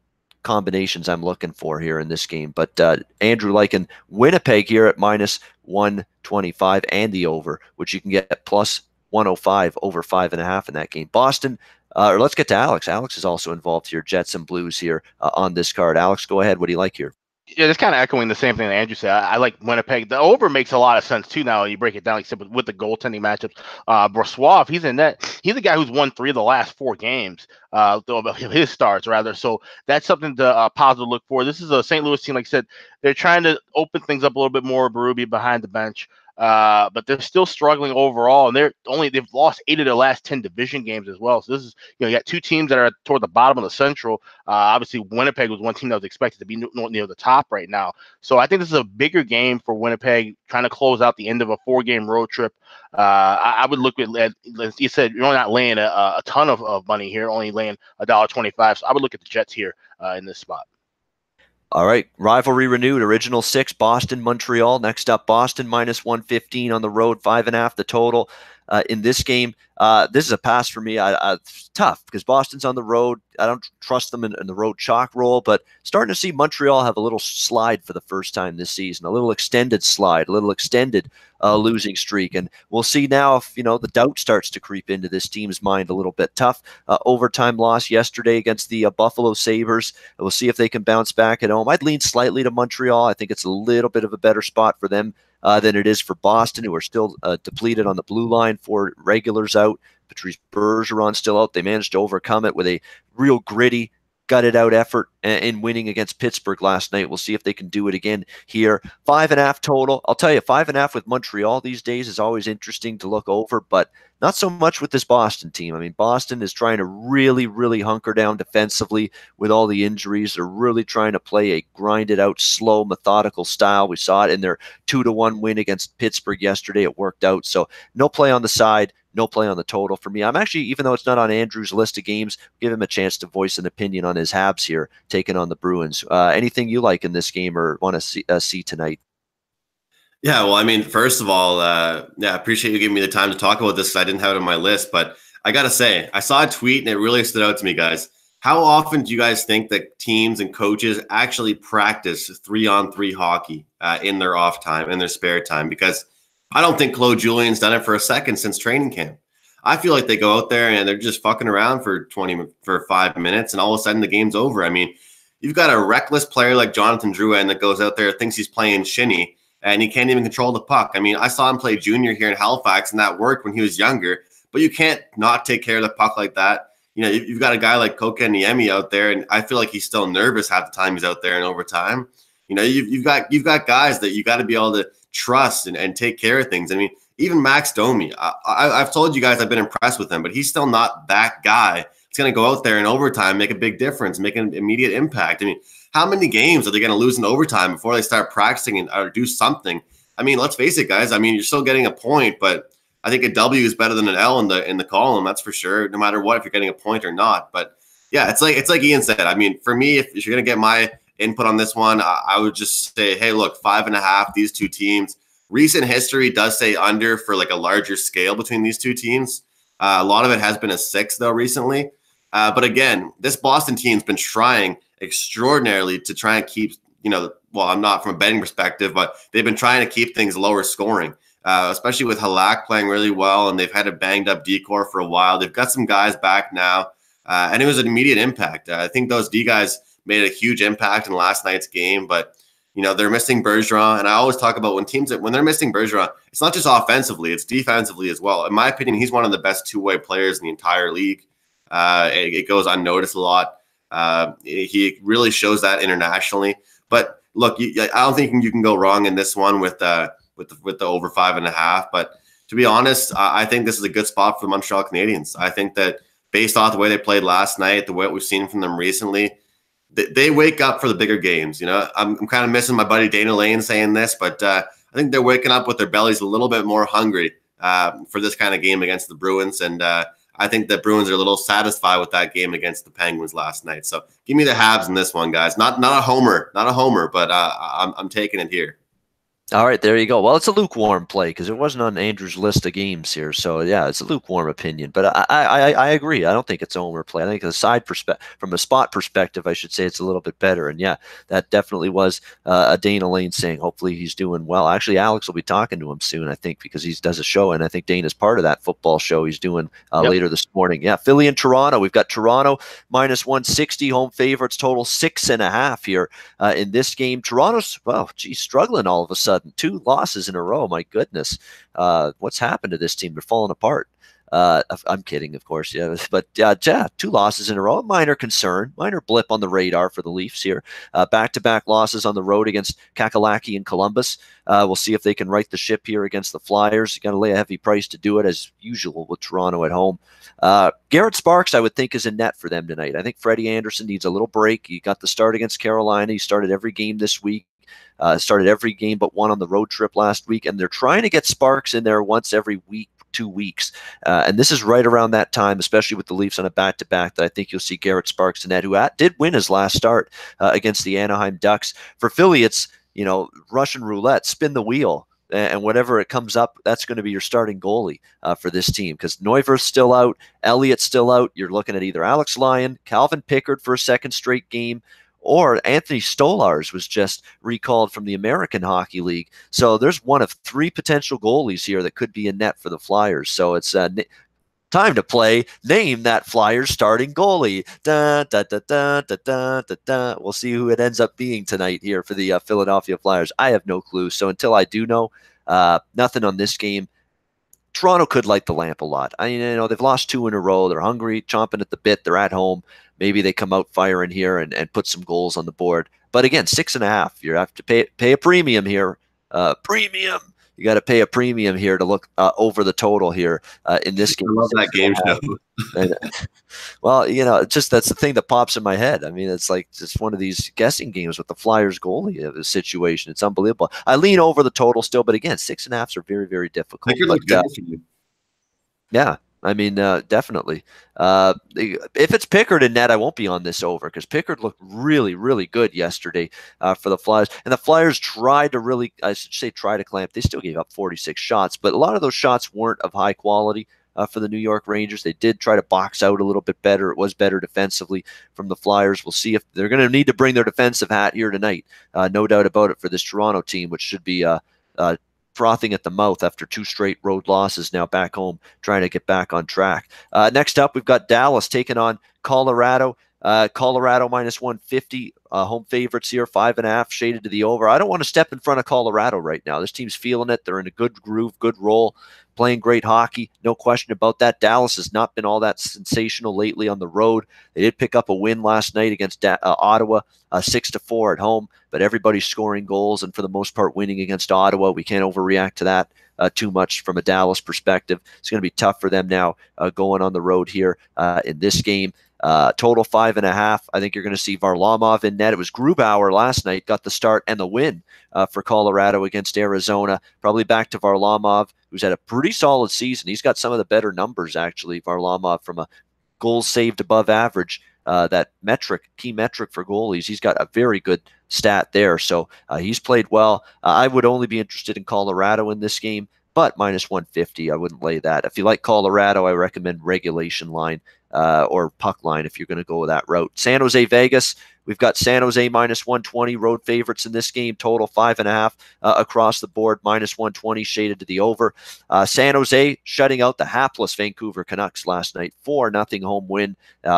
combinations I'm looking for here in this game. But Andrew liking Winnipeg here at minus 125 and the over, which you can get plus 105 over 5.5 in that game. Boston, or let's get to Alex. Alex is also involved here, Jets and Blues here on this card. Alex, go ahead. What do you like here? Yeah, just kind of echoing the same thing that Andrew said. I like Winnipeg. The over makes a lot of sense too. Now you break it down, like you said, with the goaltending matchups. Brossoit, he's in net. He's the guy who's won 3 of the last 4 games. His starts rather. So that's something to positive look for. This is a St. Louis team, like I said, they're trying to open things up a little bit more. Berube behind the bench. But they're still struggling overall, and they've lost 8 of their last 10 division games as well. So this is, you got 2 teams that are toward the bottom of the Central. Obviously, Winnipeg was one team that was expected to be near the top right now. So I think this is a bigger game for Winnipeg, trying to close out the end of a 4-game road trip. I would look at, as you said, you're only not laying a ton of money here, only laying $1.25. So I would look at the Jets here in this spot. All right, rivalry renewed. Original 6, Boston, Montreal. Next up, Boston minus 115 on the road, 5.5 the total in this game. This is a pass for me. It's tough because Boston's on the road. I don't trust them in the road chalk roll, but starting to see Montreal have a little slide for the first time this season, a little extended slide, a little extended losing streak. And we'll see now if, the doubt starts to creep into this team's mind a little bit. Tough overtime loss yesterday against the Buffalo Sabres. We'll see if they can bounce back at home. I'd lean slightly to Montreal. I think it's a little bit of a better spot for them than it is for Boston, who are still depleted on the blue line. 4 regulars out. Patrice Bergeron still out. They managed to overcome it with a real gritty, gutted out effort in winning against Pittsburgh last night. We'll see if they can do it again here. 5.5 total. I'll tell you, 5.5 with Montreal these days is always interesting to look over, but not so much with this Boston team. I mean, Boston is trying to really, really hunker down defensively with all the injuries. They're really trying to play a grinded out, slow, methodical style. We saw it in their 2-1 win against Pittsburgh yesterday. It worked out. So no play on the side. No play on the total for me. I'm actually, even though it's not on Andrew's list of games, give him a chance to voice an opinion on his Habs here, taking on the Bruins. Anything you like in this game or want to see tonight? Yeah, well, I mean, first of all, I appreciate you giving me the time to talk about this because I didn't have it on my list. But I got to say, I saw a tweet and it really stood out to me, guys. How often do you guys think that teams and coaches actually practice 3-on-3 hockey in their off time, in their spare time? Because I don't think Claude Julien's done it for a second since training camp. I feel like they go out there and they're just fucking around for 5 minutes and all of a sudden the game's over. I mean, you've got a reckless player like Jonathan Drouin that goes out there, thinks he's playing shinny, and he can't even control the puck. I mean, I saw him play junior here in Halifax, and that worked when he was younger, but you can't not take care of the puck like that. You've got a guy like Kotkaniemi out there, and I feel like he's still nervous half the time he's out there in overtime. You've got guys that you got to be able to trust and take care of things. I mean, even Max Domi, I've told you guys I've been impressed with him, but he's still not that guy. It's going to go out there in overtime, make a big difference, make an immediate impact. I mean, how many games are they going to lose in overtime before they start practicing or do something? I mean, let's face it, guys. I mean, you're still getting a point, but I think a W is better than an L in the column. That's for sure. No matter what, if you're getting a point or not. But yeah, it's like Ian said. I mean, for me, if you're going to get my input on this one, I would just say, hey, look, 5.5. These 2 teams. Recent history does say under for like a larger scale between these 2 teams. A lot of it has been a 6 though recently. But again, this Boston team's been trying extraordinarily to try and keep, well, I'm not from a betting perspective, but they've been trying to keep things lower scoring, especially with Halak playing really well. And they've had a banged up D-core for a while. They've got some guys back now. And it was an immediate impact. I think those D guys made a huge impact in last night's game, but they're missing Bergeron. And I always talk about when they're missing Bergeron, it's not just offensively, it's defensively as well. In my opinion, he's one of the best 2-way players in the entire league. It goes unnoticed a lot. He really shows that internationally. But look, I don't think you can go wrong in this one with the over 5.5. But to be honest, I think this is a good spot for the Montreal Canadiens. I think that based off the way they played last night, the way we've seen from them recently, they wake up for the bigger games. I'm kind of missing my buddy Dana Lane saying this, but I think they're waking up with their bellies a little bit more hungry for this kind of game against the Bruins. And I I think the Bruins are a little satisfied with that game against the Penguins last night. So give me the Habs in this one, guys. Not a homer, but I'm taking it here. All right, there you go. Well, it's a lukewarm play because it wasn't on Andrew's list of games here. So yeah, it's a lukewarm opinion, but I agree. I don't think it's a homer play. I think from a spot perspective, I should say it's a little bit better. And yeah, that definitely was a Dana Lane saying. Hopefully he's doing well. Actually, Alex will be talking to him soon, I think, because he does a show, and I think Dana's part of that football show he's doing later this morning. Yeah, Philly and Toronto. We've got Toronto minus 160 home favorites, total 6.5 here in this game. Toronto's struggling all of a sudden. 2 losses in a row. My goodness. What's happened to this team? They're falling apart. I'm kidding, of course. Yeah, but 2 losses in a row. Minor concern, minor blip on the radar for the Leafs here. Back-to-back losses on the road against Kakalaki and Columbus. We'll see if they can right the ship here against the Flyers. You got to lay a heavy price to do it, as usual with Toronto at home. Garrett Sparks, I would think, is a net for them tonight. I think Freddie Anderson needs a little break. He got the start against Carolina. He started every game this week. Started every game but one on the road trip last week, and they're trying to get Sparks in there once every week, 2 weeks. And this is right around that time, especially with the Leafs on a back-to-back, that I think you'll see Garrett Sparks in that, who did win his last start against the Anaheim Ducks. For Philly, it's, Russian roulette, spin the wheel. And whatever it comes up, that's going to be your starting goalie for this team, because Neuvirth's still out, Elliott's still out. You're looking at either Alex Lyon, Calvin Pickard for a second straight game, or Anthony Stolarz was just recalled from the American Hockey League. So there's one of 3 potential goalies here that could be in net for the Flyers. So it's time to play Name That Flyers starting goalie. Da, da, da, da, da, da, da, da. We'll see who it ends up being tonight here for the Philadelphia Flyers. I have no clue. So until I do know, nothing on this game. Toronto could light the lamp a lot. They've lost 2 in a row. They're hungry, chomping at the bit. They're at home. Maybe they come out firing here and put some goals on the board. But again, 6.5. You have to pay a premium here. Premium. You got to pay a premium here to look over the total here in this game. I love that game show. Well, that's the thing that pops in my head. I mean, it's like just one of these guessing games with the Flyers goalie situation. It's unbelievable. I lean over the total still, but again, 6.5s are very, very difficult. Yeah. I mean, definitely. If it's Pickard in net, I won't be on this over, because Pickard looked really, really good yesterday for the Flyers. And the Flyers tried to clamp. They still gave up 46 shots, but a lot of those shots weren't of high quality for the New York Rangers. They did try to box out a little bit better. It was better defensively from the Flyers. We'll see if they're going to need to bring their defensive hat here tonight. No doubt about it, for this Toronto team, which should be frothing at the mouth after 2 straight road losses, now back home trying to get back on track. Next up, we've got Dallas taking on Colorado. Colorado minus 150 home favorites here, 5.5 shaded to the over. I don't want to step in front of Colorado right now. This team's feeling it. They're in a good groove, good roll, playing great hockey. No question about that. Dallas has not been all that sensational lately on the road. They did pick up a win last night against Ottawa, 6-4 at home, but everybody's scoring goals and for the most part winning against Ottawa. We can't overreact to that too much from a Dallas perspective. It's going to be tough for them now going on the road here in this game. Total 5.5. I think you're going to see Varlamov in net. It was Grubauer last night, got the start and the win for Colorado against Arizona. Probably back to Varlamov, who's had a pretty solid season. He's got some of the better numbers, actually, Varlamov, from a goals saved above average. That key metric for goalies. He's got a very good stat there. So he's played well. I would only be interested in Colorado in this game, but minus 150, I wouldn't lay that. If you like Colorado, I recommend regulation line or puck line if you're going to go that route. San Jose, Vegas. We've got San Jose minus 120 road favorites in this game, total 5.5 across the board, minus 120 shaded to the over. San Jose shutting out the hapless Vancouver Canucks last night, 4-0 home win,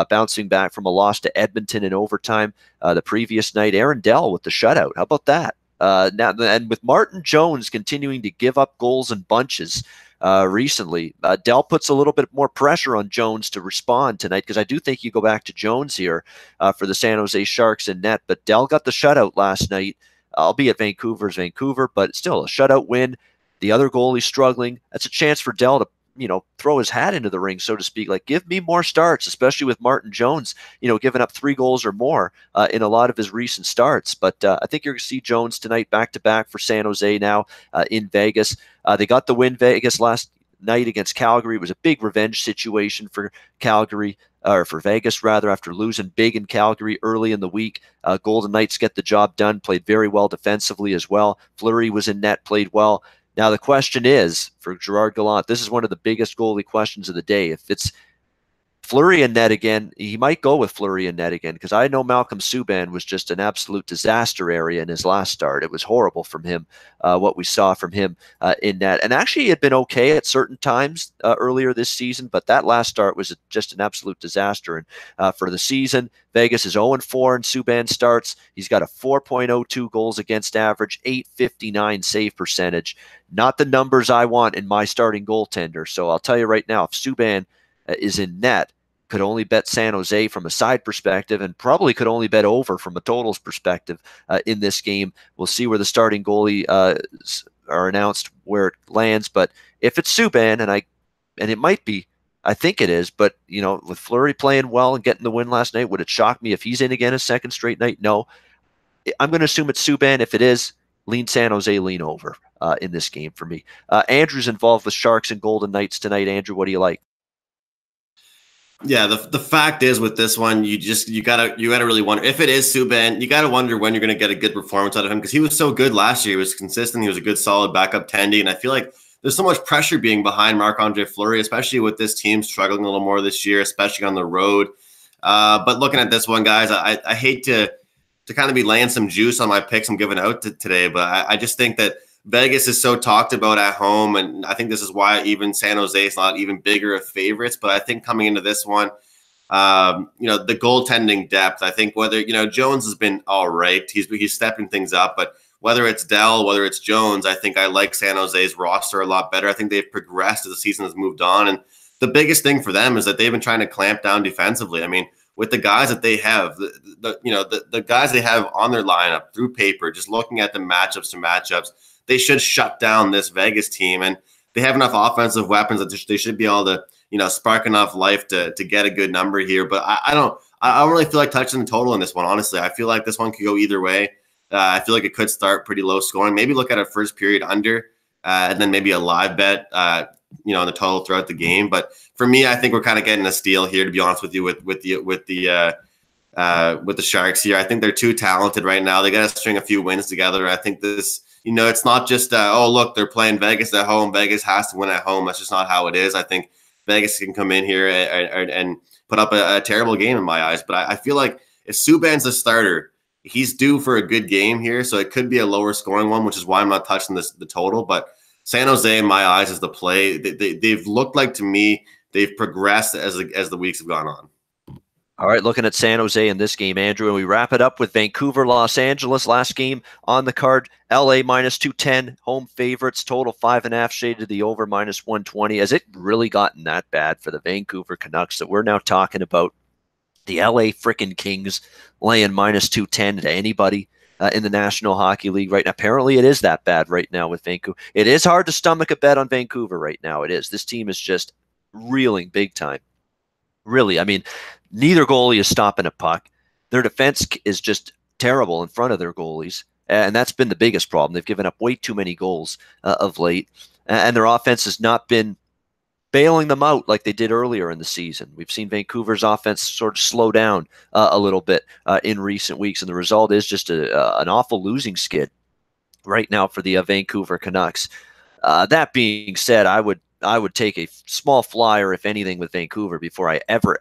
bouncing back from a loss to Edmonton in overtime the previous night. Aaron Dell with the shutout. How about that? Now, and with Martin Jones continuing to give up goals in bunches recently, Dell puts a little bit more pressure on Jones to respond tonight, because I do think you go back to Jones here for the San Jose Sharks in net. But Dell got the shutout last night, albeit Vancouver's Vancouver, but still a shutout win. The other goalie struggling. That's a chance for Dell to throw his hat into the ring, so to speak. Like, give me more starts, especially with Martin Jones, giving up 3 goals or more in a lot of his recent starts. But I think you're going to see Jones tonight back-to-back for San Jose now in Vegas. They got the win Vegas last night against Calgary. It was a big revenge situation for Calgary, or for Vegas rather, after losing big in Calgary early in the week. Golden Knights get the job done, played very well defensively as well. Fleury was in net, played well. Now the question is, for Gerard Gallant, this is one of the biggest goalie questions of the day. If it's Fleury in net again, he might go with Fleury in net again, because I know Malcolm Subban was just an absolute disaster area in his last start. It was horrible from him, what we saw from him in net. And actually, he had been okay at certain times earlier this season, but that last start was just an absolute disaster. And for the season, Vegas is 0-4 in Subban starts. He's got a 4.02 goals against average, 859 save percentage. Not the numbers I want in my starting goaltender. So I'll tell you right now, if Subban is in net, could only bet San Jose from a side perspective, and probably could only bet over from a totals perspective in this game. We'll see where the starting goalie are announced, where it lands. But if it's Subban, and it might be, I think it is, but with Fleury playing well and getting the win last night, would it shock me if he's in again a second straight night? No. I'm going to assume it's Subban. If it is, lean San Jose, lean over in this game for me. Andrew's involved with Sharks and Golden Knights tonight. Andrew, what do you like? Yeah, the fact is with this one, you gotta really wonder if it is Subban. You gotta wonder when you're gonna get a good performance out of him, because he was so good last year. He was consistent. He was a good, solid backup tendy, and I feel like there's so much pressure being behind Marc-Andre Fleury, especially with this team struggling a little more this year, especially on the road. But looking at this one, guys, I hate to kind of be laying some juice on my picks I'm giving out today, but I just think that Vegas is so talked about at home, and I think this is why even San Jose is not even bigger of favorites. But I think coming into this one, the goaltending depth, I think whether, Jones has been all right. He's stepping things up, but whether it's Dell, whether it's Jones, I think I like San Jose's roster a lot better. I think they've progressed as the season has moved on. And the biggest thing for them is that they've been trying to clamp down defensively. I mean, with the guys that they have, the guys they have on their lineup through paper, just looking at the matchups to matchups, they should shut down this Vegas team, and they have enough offensive weapons that they should be able to, spark enough life to get a good number here. But I don't really feel like touching the total in this one, honestly. I feel like this one could go either way. I feel like it could start pretty low scoring. Maybe look at a first period under, and then maybe a live bet, on the total throughout the game. But for me, I think we're kind of getting a steal here, to be honest with you, with the Sharks here. I think they're too talented right now. They got to string a few wins together. I think this. It's not just, look, they're playing Vegas at home. Vegas has to win at home. That's just not how it is. I think Vegas can come in here and put up a terrible game in my eyes. But I feel like if Subban's a starter, he's due for a good game here. So it could be a lower scoring one, which is why I'm not touching the total. But San Jose, in my eyes, is the play. They've looked like, to me, they've progressed as the weeks have gone on. All right, looking at San Jose in this game, Andrew, and we wrap it up with Vancouver, Los Angeles. Last game on the card, LA minus 210, home favorites, total 5.5 shaded to the over minus 120. Has it really gotten that bad for the Vancouver Canucks that we're now talking about the LA frickin' Kings laying minus 210 to anybody in the National Hockey League right now? Apparently it is that bad right now with Vancouver. It is hard to stomach a bet on Vancouver right now. It is. This team is just reeling big time. Really, I mean, neither goalie is stopping a puck. Their defense is just terrible in front of their goalies, and that's been the biggest problem. They've given up way too many goals of late, and their offense has not been bailing them out like they did earlier in the season. We've seen Vancouver's offense sort of slow down a little bit in recent weeks, and the result is just an awful losing skid right now for the Vancouver Canucks. That being said, I would take a small flyer, if anything, with Vancouver before I ever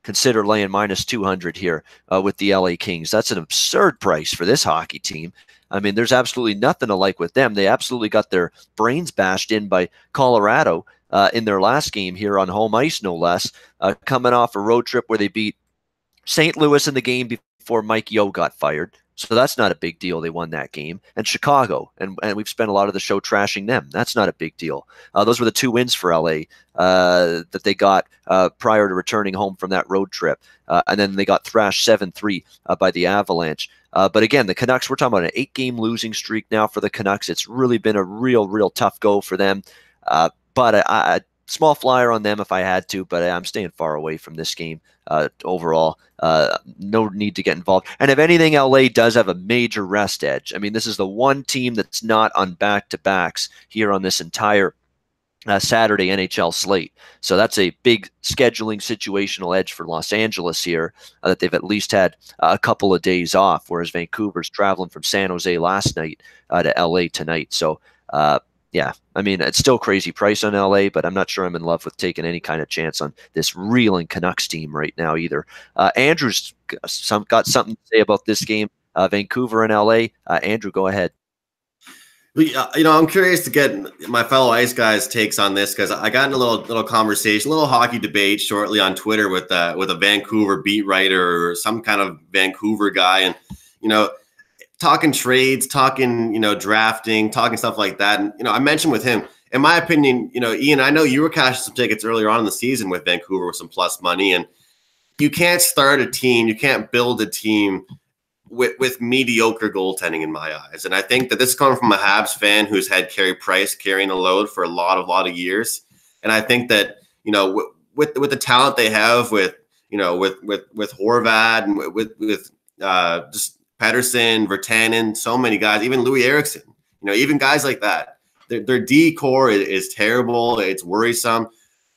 consider laying minus 200 here with the LA Kings. That's an absurd price for this hockey team. I mean, there's absolutely nothing to like with them. They absolutely got their brains bashed in by Colorado in their last game here on home ice, no less, coming off a road trip where they beat St. Louis in the game before Mike Yeo got fired. So that's not a big deal. They won that game. And Chicago, and we've spent a lot of the show trashing them. That's not a big deal. Those were the two wins for LA that they got prior to returning home from that road trip. And then they got thrashed 7-3 by the Avalanche. But again, the Canucks, we're talking about an 8-game losing streak now for the Canucks. It's really been a real tough go for them. But small flyer on them if I had to, but I'm staying far away from this game overall. No need to get involved. And if anything, LA does have a major rest edge. I mean, this is the one team that's not on back-to-backs here on this entire Saturday NHL slate. So that's a big scheduling situational edge for Los Angeles here, that they've at least had a couple of days off, whereas Vancouver's traveling from San Jose last night to LA tonight. So yeah, I mean, it's still crazy price on LA, but I'm not sure I'm in love with taking any kind of chance on this reeling Canucks team right now either. Andrew's got something to say about this game, Vancouver and LA. Andrew, go ahead. I'm curious to get my fellow Ice guys' takes on this, because I got in a little conversation, a little hockey debate shortly on Twitter with a Vancouver beat writer or some kind of Vancouver guy, and talking trades, talking drafting, talking stuff like that. And I mentioned with him, in my opinion, Ian, I know you were cashing some tickets earlier on in the season with Vancouver with some plus money, and you can't start a team, you can't build a team with mediocre goaltending in my eyes. And I think that this is coming from a Habs fan who's had Carey Price carrying the load for a lot of years. And I think that, with the talent they have with Horvat and with just Pettersson, Virtanen, so many guys, even Louis Eriksson, even guys like that, their D core is terrible. It's worrisome,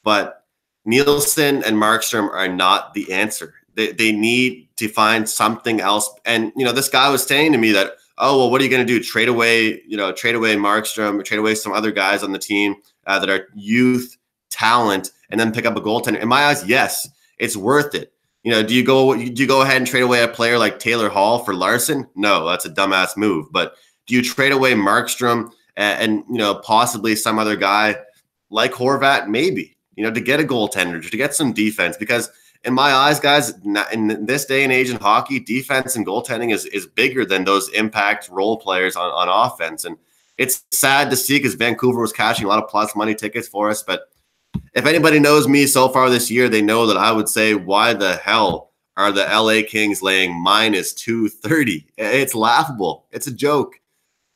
but Nielsen and Markstrom are not the answer. They need to find something else. And, this guy was saying to me that, oh, well, what are you going to do? Trade away Markstrom, or trade away some other guys on the team that are youth talent, and then pick up a goaltender. In my eyes, yes, it's worth it. Do you go ahead and trade away a player like Taylor Hall for Larson? No, that's a dumbass move. But do you trade away Markstrom and possibly some other guy like Horvat? Maybe, to get a goaltender, to get some defense, because in my eyes, guys, in this day and age in hockey, defense and goaltending is bigger than those impact role players on offense. And it's sad to see, because Vancouver was cashing a lot of plus money tickets for us. But if anybody knows me so far this year, they know that I would say, why the hell are the LA Kings laying minus 230? It's laughable. It's a joke.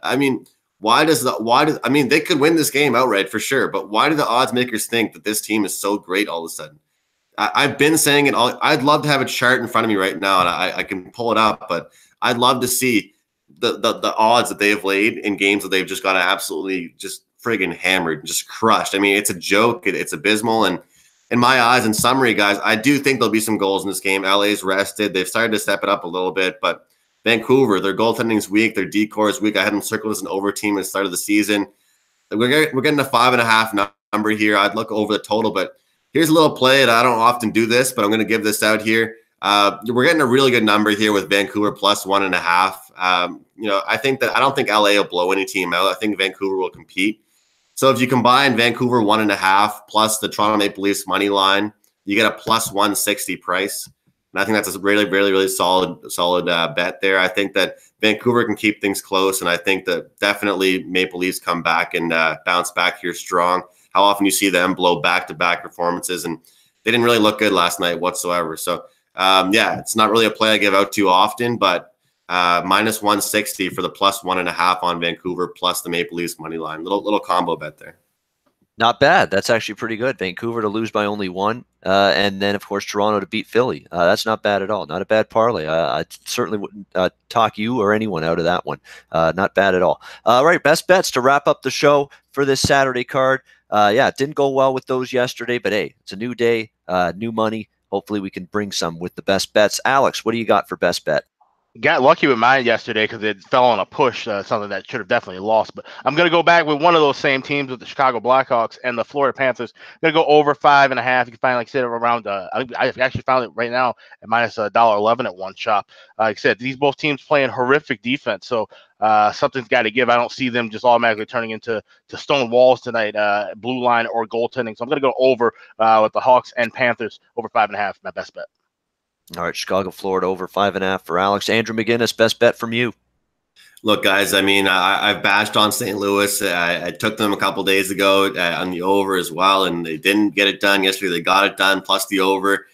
I mean, they could win this game outright for sure, but why do the odds makers think that this team is so great all of a sudden? I've been saying it all. I'd love to have a chart in front of me right now, and I can pull it up, but I'd love to see the odds that they've laid in games that they've just got absolutely just friggin' hammered, just crushed. I mean, it's a joke. It's abysmal. And in my eyes, in summary, guys, I do think there'll be some goals in this game. LA's rested. They've started to step it up a little bit, but Vancouver, their goaltending's weak. Their D-core is weak. I had them circled as an over team at the start of the season. We're getting a 5.5 number here. I'd look over the total, but here's a little play, and I don't often do this, but I'm going to give this out here. We're getting a really good number here with Vancouver plus 1.5. I don't think LA will blow any team out. I think Vancouver will compete. So if you combine Vancouver 1.5 plus the Toronto Maple Leafs money line, you get a plus 160 price. And I think that's a really, really, really solid bet there. I think that Vancouver can keep things close, and I think that definitely Maple Leafs come back and bounce back here strong. How often you see them blow back-to-back performances, and they didn't really look good last night whatsoever. So, it's not really a play I give out too often, but minus 160 for the plus 1.5 on Vancouver plus the Maple Leafs money line. Little combo bet there. Not bad. That's actually pretty good. Vancouver to lose by only one, and then, of course, Toronto to beat Philly. That's not bad at all. Not a bad parlay. I certainly wouldn't talk you or anyone out of that one. Not bad at all. All right, best bets to wrap up the show for this Saturday card. It didn't go well with those yesterday, but hey, it's a new day, new money. Hopefully we can bring some with the best bets. Alex, what do you got for best bet? Got lucky with mine yesterday because it fell on a push, something that should have definitely lost. But I'm going to go back with one of those same teams with the Chicago Blackhawks and the Florida Panthers. I'm going to go over 5.5. You can find, like I said, around I actually found it right now at minus $1.11 at one shop. Like I said, these both teams playing horrific defense. So something's got to give. I don't see them just automatically turning into stone walls tonight, blue line or goaltending. So I'm going to go over with the Hawks and Panthers over 5.5. My best bet. All right, Chicago, Florida over 5.5 for Alex. Andrew McGinnis, best bet from you. Look, guys, I mean, I've bashed on St. Louis. I took them a couple days ago on the over as well, and they didn't get it done yesterday. They got it done, plus the over.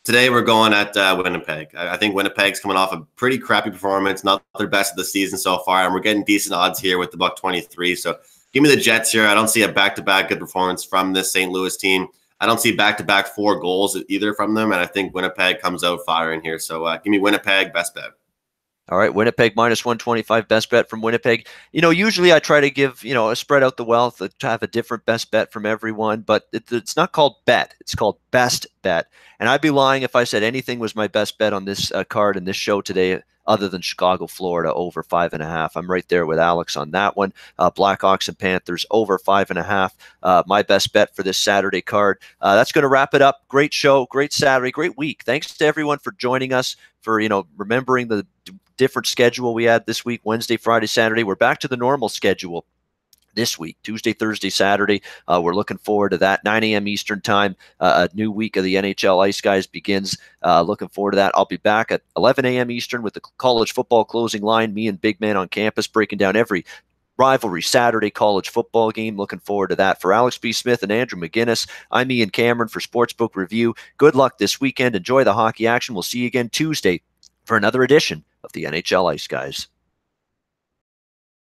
Today, we're going at Winnipeg. I think Winnipeg's coming off a pretty crappy performance, not their best of the season so far, and we're getting decent odds here with the $1.23. So Give me the Jets here. I don't see a back-to-back good performance from this St. Louis team. I don't see back-to-back 4 goals either from them, and I think Winnipeg comes out firing here. So give me Winnipeg, best bet. All right, Winnipeg minus 125, best bet from Winnipeg. Usually I try to give, a spread out the wealth, to have a different best bet from everyone, but it's not called bet. It's called best bet. And I'd be lying if I said anything was my best bet on this card in this show today other than Chicago, Florida, over 5.5. I'm right there with Alex on that one. Blackhawks and Panthers over 5.5. My best bet for this Saturday card. That's going to wrap it up. Great show, great Saturday, great week. Thanks to everyone for joining us, for remembering the different schedule we had this week: Wednesday, Friday, Saturday. We're back to the normal schedule this week, Tuesday, Thursday, Saturday. We're looking forward to that. 9 a.m. Eastern time. A new week of the NHL Ice Guys begins. Looking forward to that. I'll be back at 11 a.m. Eastern with the college football closing line. Me and Big Man on campus breaking down every rivalry Saturday college football game. Looking forward to that. For Alex B. Smith and Andrew McGinnis, I'm Ian Cameron for Sportsbook Review. Good luck this weekend. Enjoy the hockey action. We'll see you again Tuesday for another edition of the NHL Ice Guys.